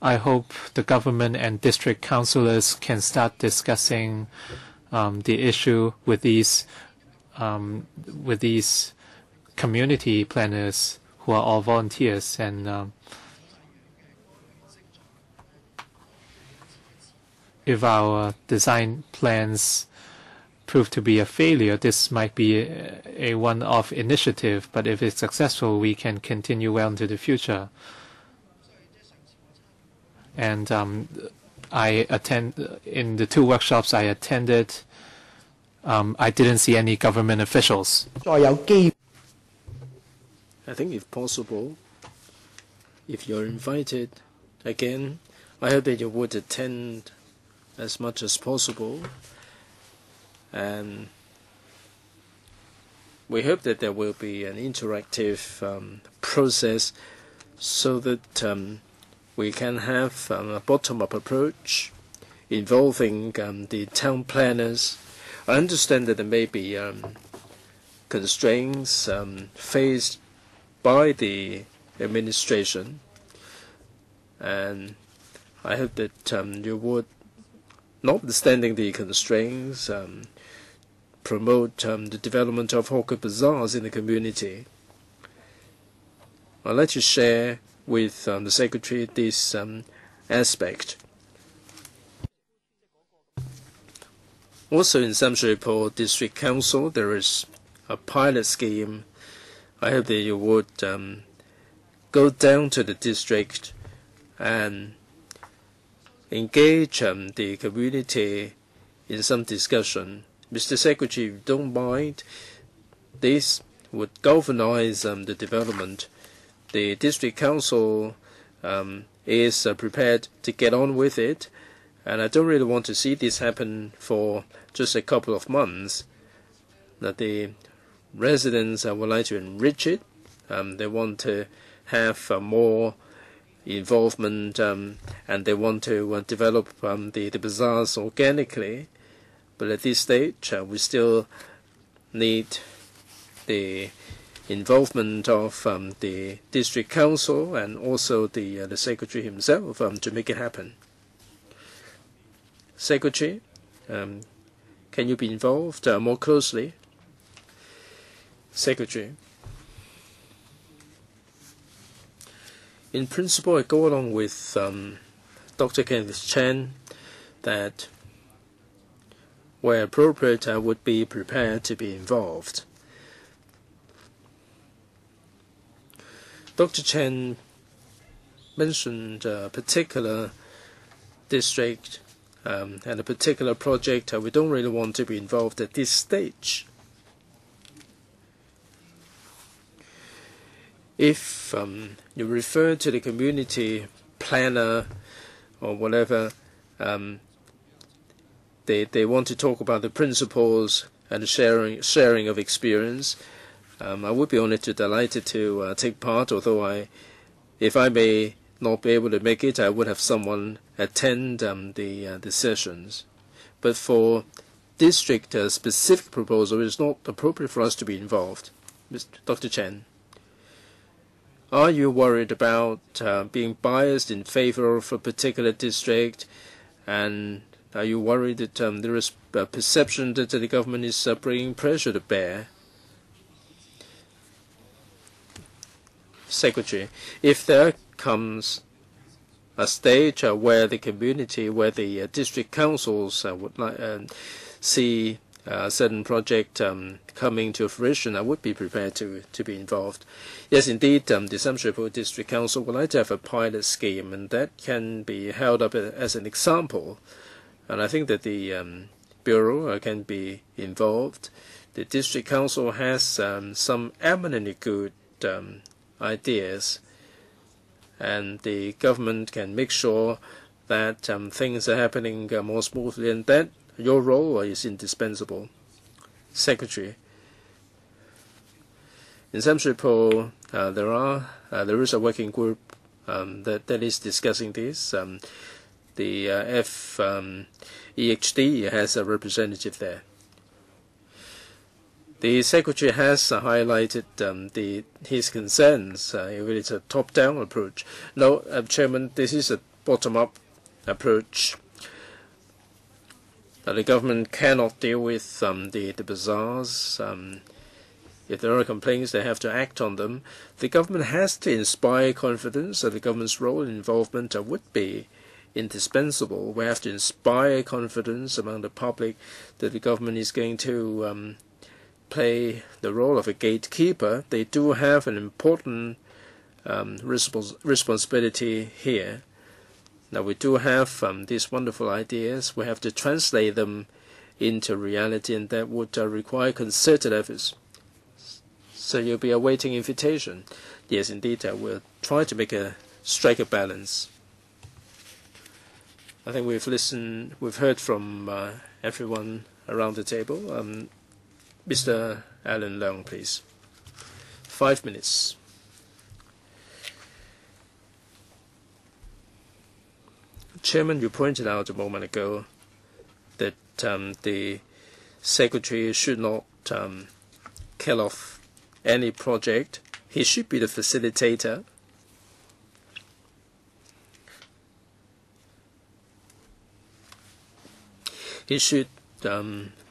I hope the government and district councillors can start discussing the issue with these community planners who are all volunteers, and if our design plans prove to be a failure, this might be a one-off initiative, but if it's successful, we can continue well into the future. And in the 2 workshops I attended, I didn't see any government officials. I think if possible, if you're invited again, I hope that you would attend as much as possible. And we hope that there will be an interactive process so that we can have a bottom-up approach involving the town planners. I understand that there may be constraints faced by the administration, and I hope that you would, notwithstanding the constraints, promote the development of hawker bazaars in the community. I'd like to share with the Secretary this aspect. Also in Sham Shui Po District Council, there is a pilot scheme. I hope that you would go down to the district and engage the community in some discussion. Mr. Secretary, if you don't mind, this would galvanize the development. The district council is prepared to get on with it, and I don't really want to see this happen for just a couple of months. That the residents would like to enrich it. They want to have more involvement, and they want to develop the bazaars organically. But at this stage, we still need the involvement of the district council and also the secretary himself to make it happen. Secretary, can you be involved more closely? Secretary. In principle, I go along with Dr. Kenneth Chen that where appropriate, I would be prepared to be involved. Dr. Chen mentioned a particular district and a particular project. We don't really want to be involved at this stage. If you refer to the community planner or whatever, they want to talk about the principles and the sharing of experience. I would be only too delighted to take part, although if I may not be able to make it, I would have someone attend the sessions. But for district-specific proposal, it's not appropriate for us to be involved. Dr. Chen, are you worried about being biased in favor of a particular district and are you worried that there is a perception that the government is bringing pressure to bear? Secretary, if there comes a stage where the community, where the district councils would like see a certain project coming to fruition, I would be prepared to be involved. Yes, indeed, the Subcommittee District Council would like to have a pilot scheme, and that can be held up as an example. And I think that the Bureau can be involved. The District Council has some eminently good ideas, and the government can make sure that things are happening more smoothly, and that your role is indispensable. Secretary, in Subcommittee, there is a working group that is discussing this. The EHD has a representative there. The Secretary has highlighted his concerns if it is a top-down approach. No, Chairman, this is a bottom-up approach. The government cannot deal with the bazaars. If there are complaints, they have to act on them. The government has to inspire confidence. The government's role and involvement would be indispensable. We have to inspire confidence among the public that the government is going to play the role of a gatekeeper. They do have an important responsibility here. Now, we do have these wonderful ideas. We have to translate them into reality, and that would require concerted efforts. So you'll be awaiting invitation. Yes, indeed, we'll try to strike a balance. I think we've heard from everyone around the table. Mr. Alan Leung, please. 5 minutes. Chairman, you pointed out a moment ago that the Secretary should not kill off any project. He should be the facilitator. He should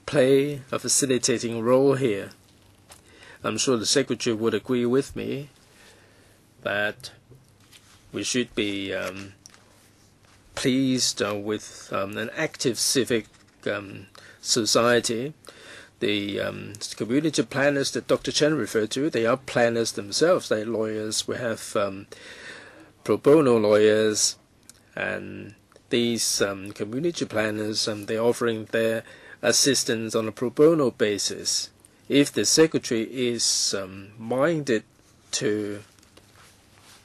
play a facilitating role here. I'm sure the Secretary would agree with me that we should be pleased with an active civic society. The community planners that Dr. Chen referred to, they are planners themselves. They're lawyers. We have pro bono lawyers, and these community planners, they're offering their assistance on a pro bono basis. If the Secretary is minded to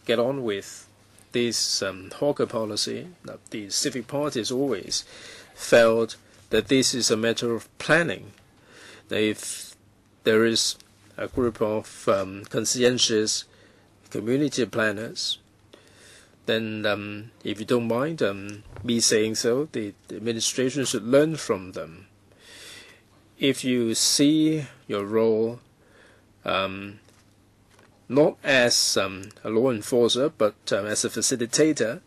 get on with this hawker policy, the civic parties always felt that this is a matter of planning. If there is a group of conscientious community planners, then if you don't mind me saying so, the administration should learn from them. If you see your role not as a law enforcer, but as a facilitator,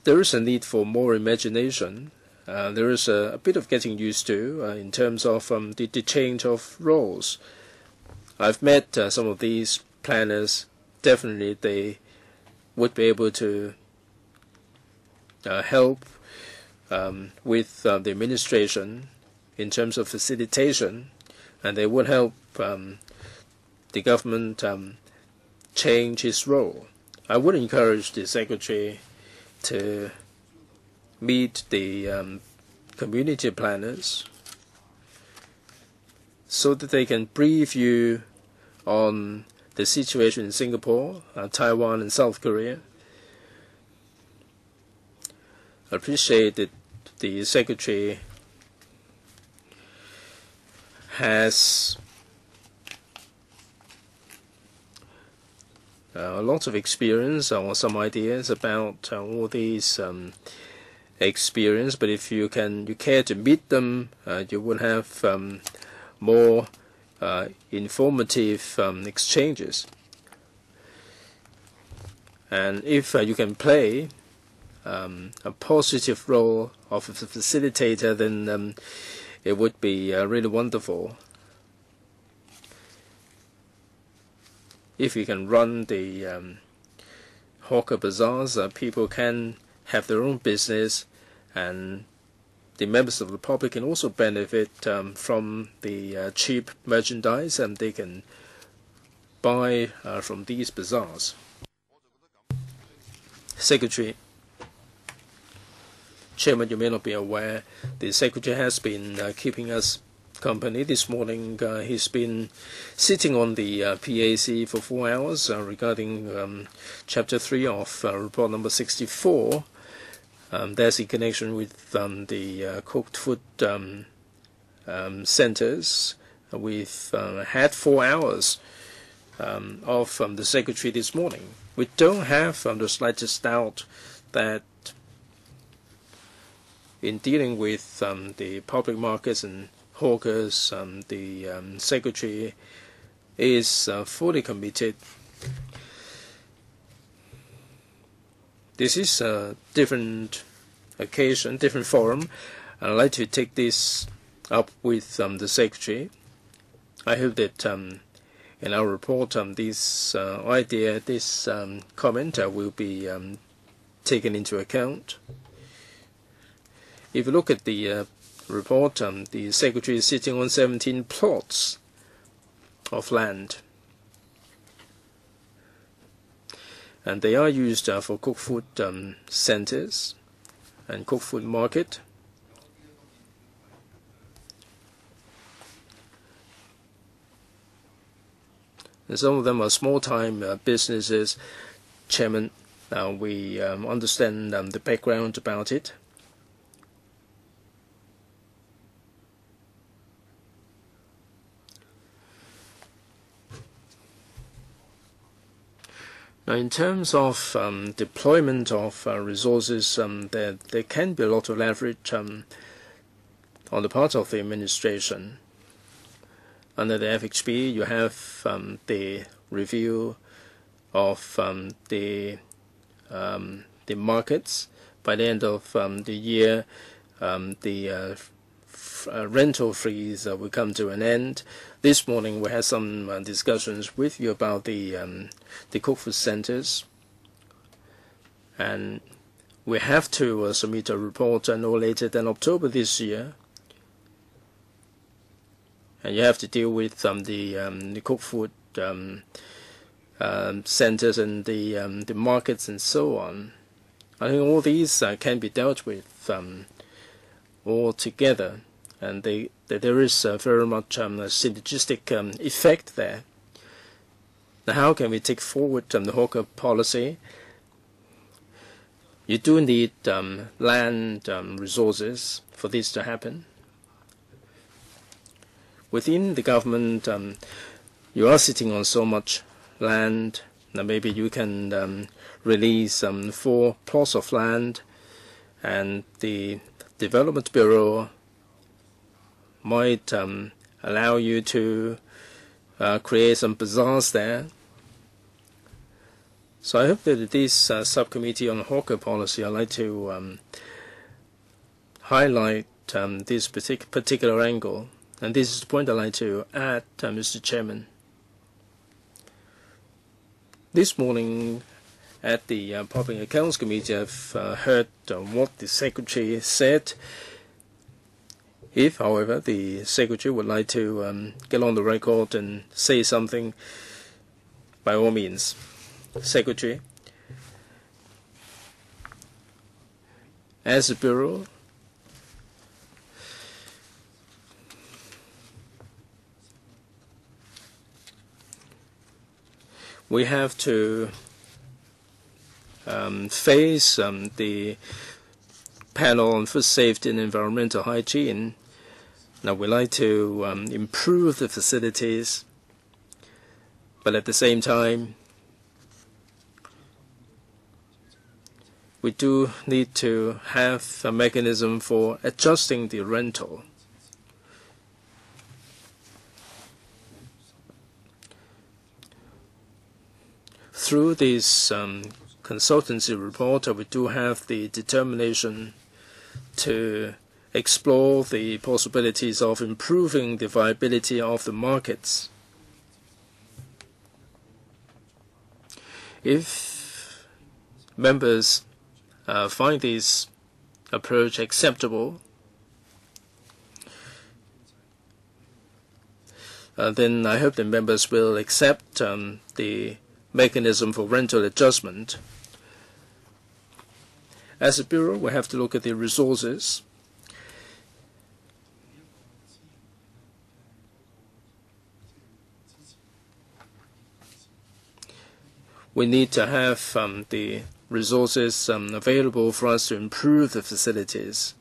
there is a need for more imagination. There is a bit of getting used to in terms of the change of roles. I've met some of these planners. Definitely, they would be able to help with the administration in terms of facilitation, and they would help the government change its role. I would encourage the Secretary to meet the community planners so that they can brief you on the situation in Singapore, Taiwan, and South Korea. I appreciate that the Secretary has a lot of experience or some ideas about all these experience, but if you care to meet them, you will have more informative exchanges. And if you can play a positive role of a facilitator, then it would be really wonderful if you can run the hawker bazaars. People can have their own business, and the members of the public can also benefit from the cheap merchandise, and they can buy from these bazaars. Secretary, Chairman, you may not be aware, the Secretary has been keeping us company. This morning he's been sitting on the PAC for 4 hours regarding Chapter 3 of Report number 64. That's in connection with the cooked food centers. We've had 4 hours of the Secretary this morning. We don't have the slightest doubt that in dealing with the public markets and hawkers, the Secretary is fully committed. This is a different occasion, different forum. I'd like to take this up with the Secretary. I hope that in our report, this idea, this comment will be taken into account. If you look at the report, the Secretary is sitting on 17 plots of land, and they are used for cooked food centers and cooked food market. And some of them are small-time businesses. Chairman, we understand the background about it. Now, in terms of deployment of resources, there can be a lot of leverage on the part of the administration. Under the FHB, you have the review of the markets. By the end of the year, the rental freeze will come to an end. This morning we had some discussions with you about the cooked food centers, and we have to submit a report no later than October this year. And you have to deal with the cooked food centers and the markets and so on. I think all these can be dealt with all together, and there is very much a synergistic effect there. Now, how can we take forward the hawker policy? You do need land resources for this to happen. Within the government, you are sitting on so much land. Now maybe you can release 4 plots of land, and the Development Bureau might allow you to create some bazaars there. So I hope that this subcommittee on hawker policy, I'd like to highlight this particular angle. And this is the point I'd like to add, Mr. Chairman. This morning at the Public Accounts Committee, I've heard what the Secretary said. If, however, the Secretary would like to get on the record and say something, by all means. Secretary, as a Bureau, we have to face the panel on food safety and environmental hygiene. Now, we like to improve the facilities, but at the same time, we do need to have a mechanism for adjusting the rental. Through this consultancy report, we do have the determination to explore the possibilities of improving the viability of the markets. If members find this approach acceptable, then I hope the members will accept the mechanism for rental adjustment. As a bureau, we have to look at the resources. We need to have the resources available for us to improve the facilities.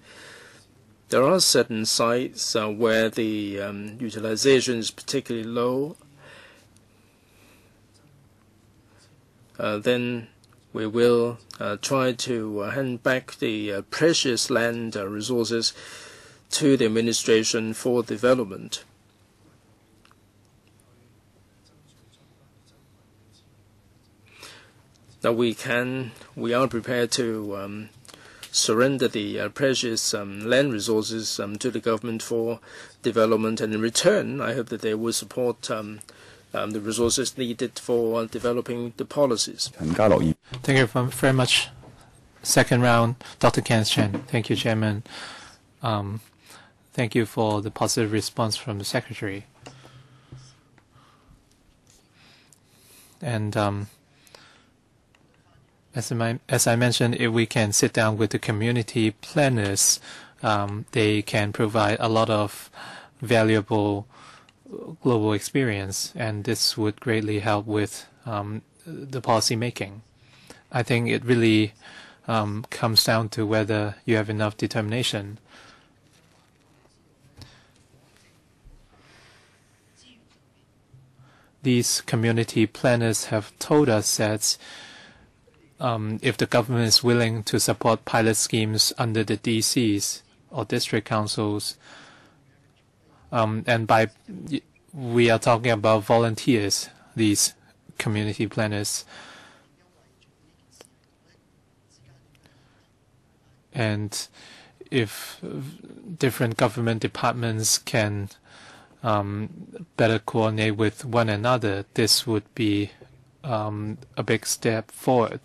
There are certain sites where the utilization is particularly low. Then we will try to hand back the precious land resources to the administration for development. Now we are prepared to surrender the precious land resources to the government for development, and in return, I hope that they will support the resources needed for developing the policies. Thank you very much. Second round, Dr. Kenneth Chen. Thank you, Chairman. Thank you for the positive response from the Secretary. And as I mentioned, if we can sit down with the community planners, they can provide a lot of valuable global experience, and this would greatly help with the policy making. I think it really comes down to whether you have enough determination. These community planners have told us that if the government is willing to support pilot schemes under the DCs or district councils, and we are talking about volunteers, these community planners. And if different government departments can better coordinate with one another, this would be a big step forward.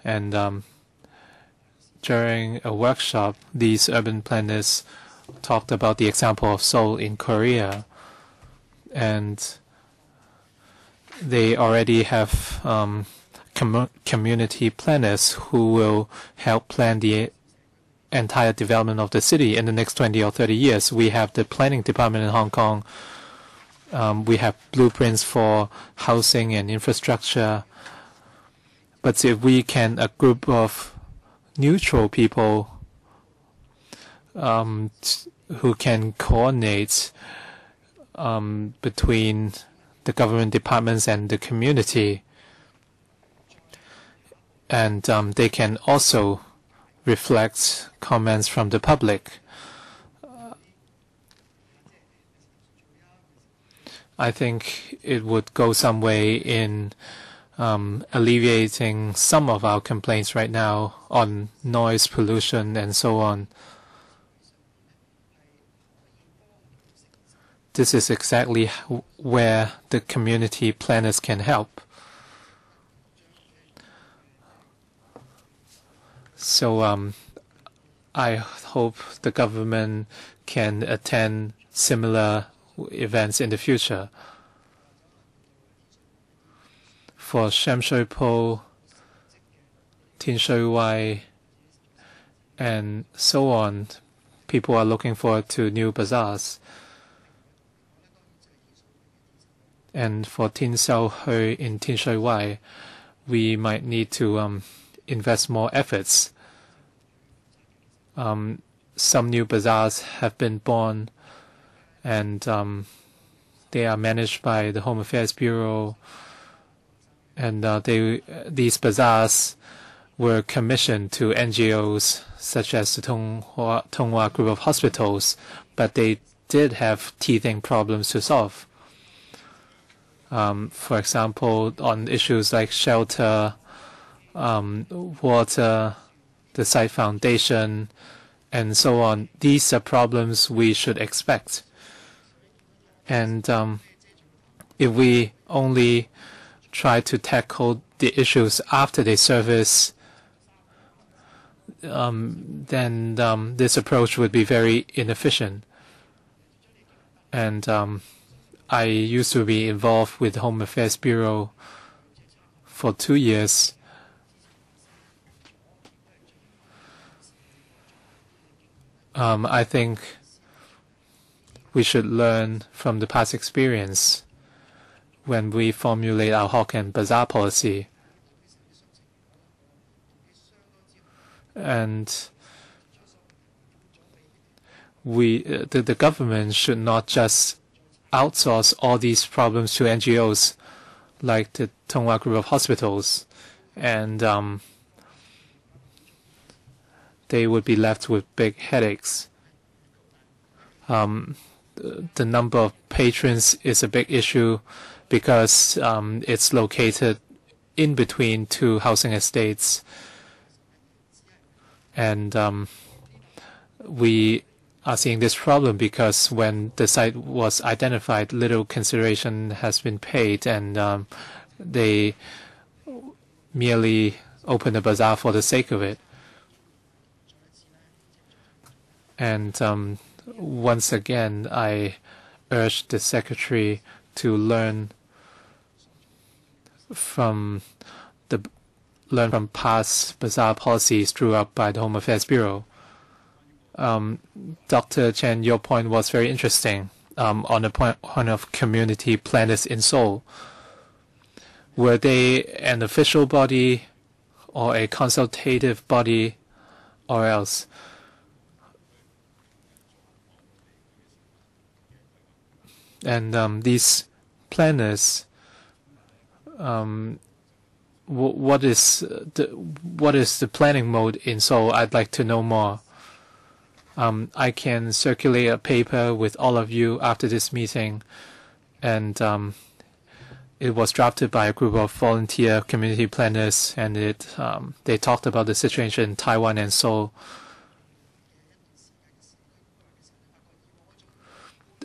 And during a workshop, these urban planners talked about the example of Seoul in Korea, and they already have community planners who will help plan the entire development of the city in the next 20 or 30 years. We have the planning department in Hong Kong. We have blueprints for housing and infrastructure. But if we can, a group of neutral people who can coordinate between the government departments and the community, and they can also reflect comments from the public. I think it would go some way in alleviating some of our complaints right now on noise pollution and so on. This is exactly where the community planners can help. So I hope the government can attend similar events in the future. For Sham Shui Po, Tin Shui Wai, and so on, people are looking forward to new bazaars. And for Tin Sao Hui in Tin Shui Wai, we might need to invest more efforts. Some new bazaars have been born, and they are managed by the Home Affairs Bureau. And these bazaars were commissioned to NGOs such as the Tonghua Group of Hospitals, but they did have teething problems to solve. For example, on issues like shelter water, the site foundation, and so on. These are problems we should expect. And if we only try to tackle the issues after they surface, then this approach would be very inefficient. And I used to be involved with the Home Affairs Bureau for 2 years. I think we should learn from the past experience when we formulate our hawk and bazaar policy. And the government should not just outsource all these problems to NGOs like the Tonghua Group of Hospitals, and they would be left with big headaches. The number of patrons is a big issue because it's located in between two housing estates, and we are seeing this problem because when the site was identified, little consideration has been paid, and they merely opened a bazaar for the sake of it. And once again, I urge the Secretary to learn from past bazaar policies drew up by the Home Affairs Bureau. Dr. Chen, your point was very interesting on the point of community planners in Seoul. Were they an official body or a consultative body or else? And these planners, what is the planning mode in Seoul? I'd like to know more. I can circulate a paper with all of you after this meeting, and it was drafted by a group of volunteer community planners, and they talked about the situation in Taiwan and Seoul.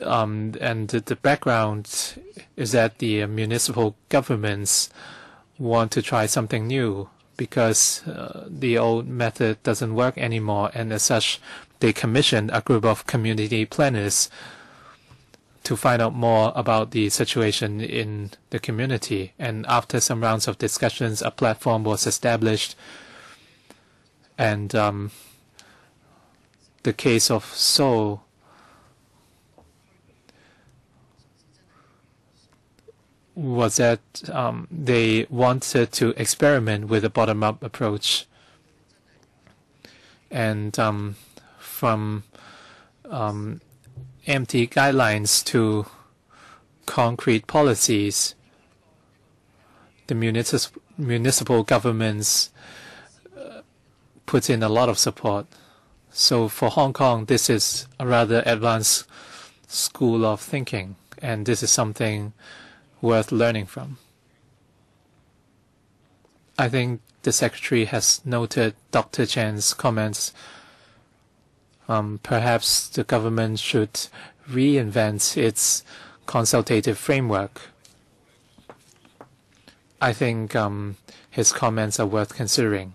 And the background is that the municipal governments want to try something new because the old method doesn't work anymore, and as such, they commissioned a group of community planners to find out more about the situation in the community. And after some rounds of discussions, a platform was established, and the case of Seoul was that they wanted to experiment with a bottom-up approach, and from empty guidelines to concrete policies, the municipal governments put in a lot of support. So for Hong Kong, this is a rather advanced school of thinking, and this is something worth learning from. I think the Secretary has noted Dr. Chen's comments. Perhaps the government should reinvent its consultative framework. I think his comments are worth considering.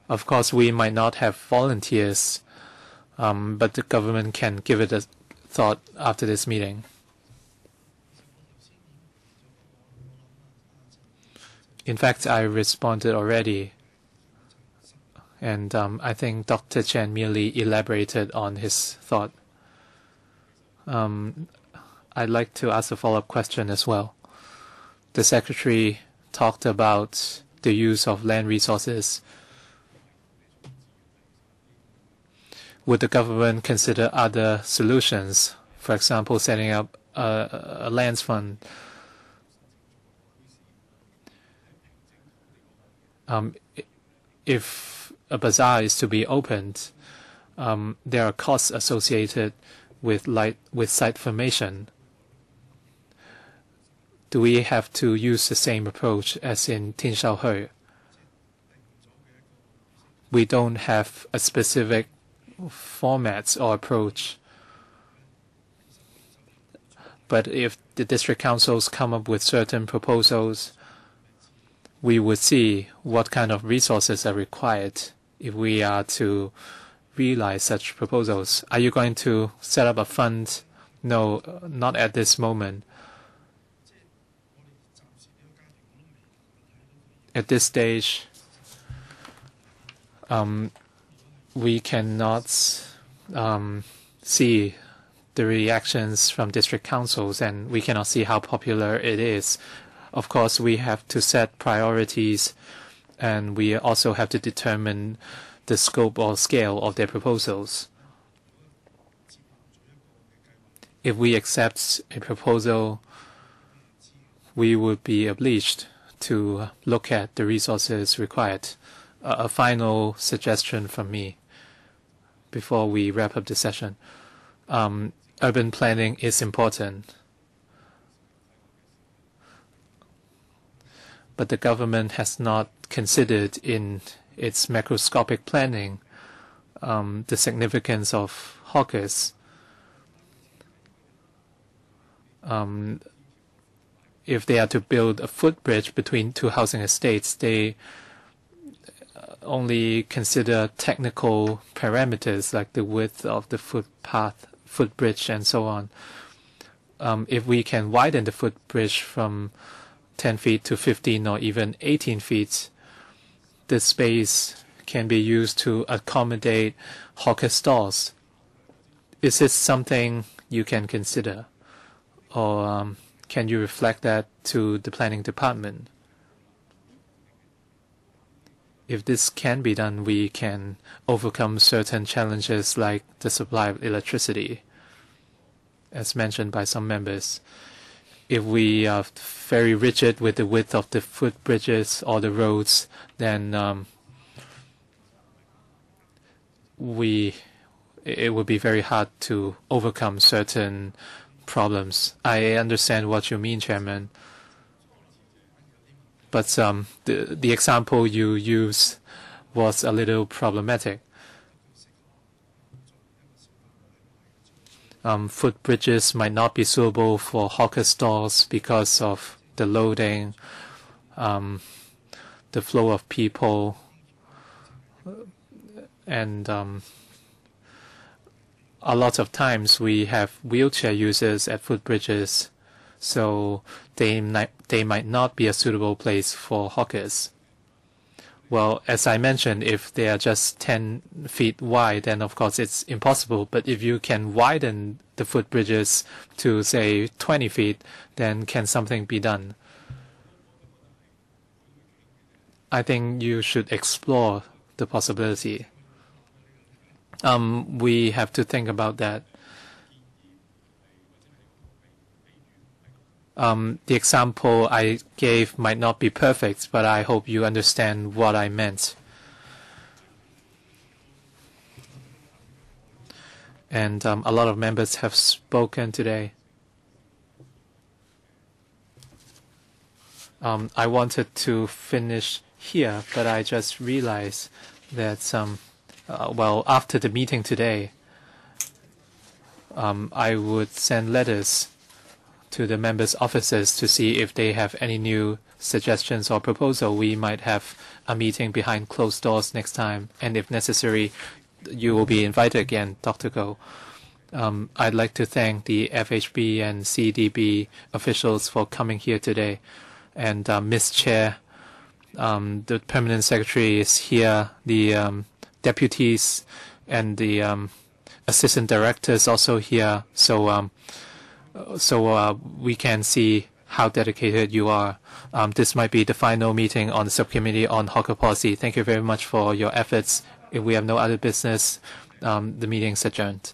Of course, we might not have volunteers, but the government can give it a thought after this meeting. In fact, I responded already, and I think Dr. Chen merely elaborated on his thought. I'd like to ask a follow-up question as well. The Secretary talked about the use of land resources. Would the government consider other solutions, for example, setting up a lands fund? If a bazaar is to be opened, there are costs associated with site formation. Do we have to use the same approach as in Tin Shao Hui? we don't have a specific format or approach. But if the district councils come up with certain proposals, we would see what kind of resources are required if we are to realize such proposals. Are you going to set up a fund? No, not at this moment. At this stage, we cannot see the reactions from district councils, and we cannot see how popular it is. Of course, we have to set priorities, and we also have to determine the scope or scale of their proposals. If we accept a proposal, we would be obliged to look at the resources required. A final suggestion from me before we wrap up the session. Urban planning is important, but the government has not considered in its macroscopic planning the significance of hawkers. If they are to build a footbridge between two housing estates, they only consider technical parameters like the width of the footpath, footbridge, and so on. If we can widen the footbridge from 10 feet to 15 or even 18 feet, this space can be used to accommodate hawker stalls. Is this something you can consider? Or can you reflect that to the planning department? If this can be done, we can overcome certain challenges like the supply of electricity, as mentioned by some members. If we are very rigid with the width of the footbridges or the roads, then it would be very hard to overcome certain problems. I understand what you mean, Chairman. But the example you used was a little problematic. Footbridges might not be suitable for hawker stalls because of the loading, the flow of people, and a lot of times we have wheelchair users at footbridges, so they might not be a suitable place for hawkers. Well, as I mentioned, if they are just 10 feet wide, then of course it's impossible. But if you can widen the footbridges to, say, 20 feet, then can something be done? I think you should explore the possibility. We have to think about that. The example I gave might not be perfect, but I hope you understand what I meant. And a lot of members have spoken today. I wanted to finish here, but I just realized that, well, after the meeting today, I would send letters to the members' offices to see if they have any new suggestions or proposal. We might have a meeting behind closed doors next time, and if necessary, you will be invited again, Dr. Go. I'd like to thank the FHB and CDB officials for coming here today, and Ms. Chair, the Permanent Secretary is here, the deputies and the assistant directors also here, so we can see how dedicated you are. This might be the final meeting on the Subcommittee on Hawker Policy. Thank you very much for your efforts. If we have no other business, the meeting is adjourned.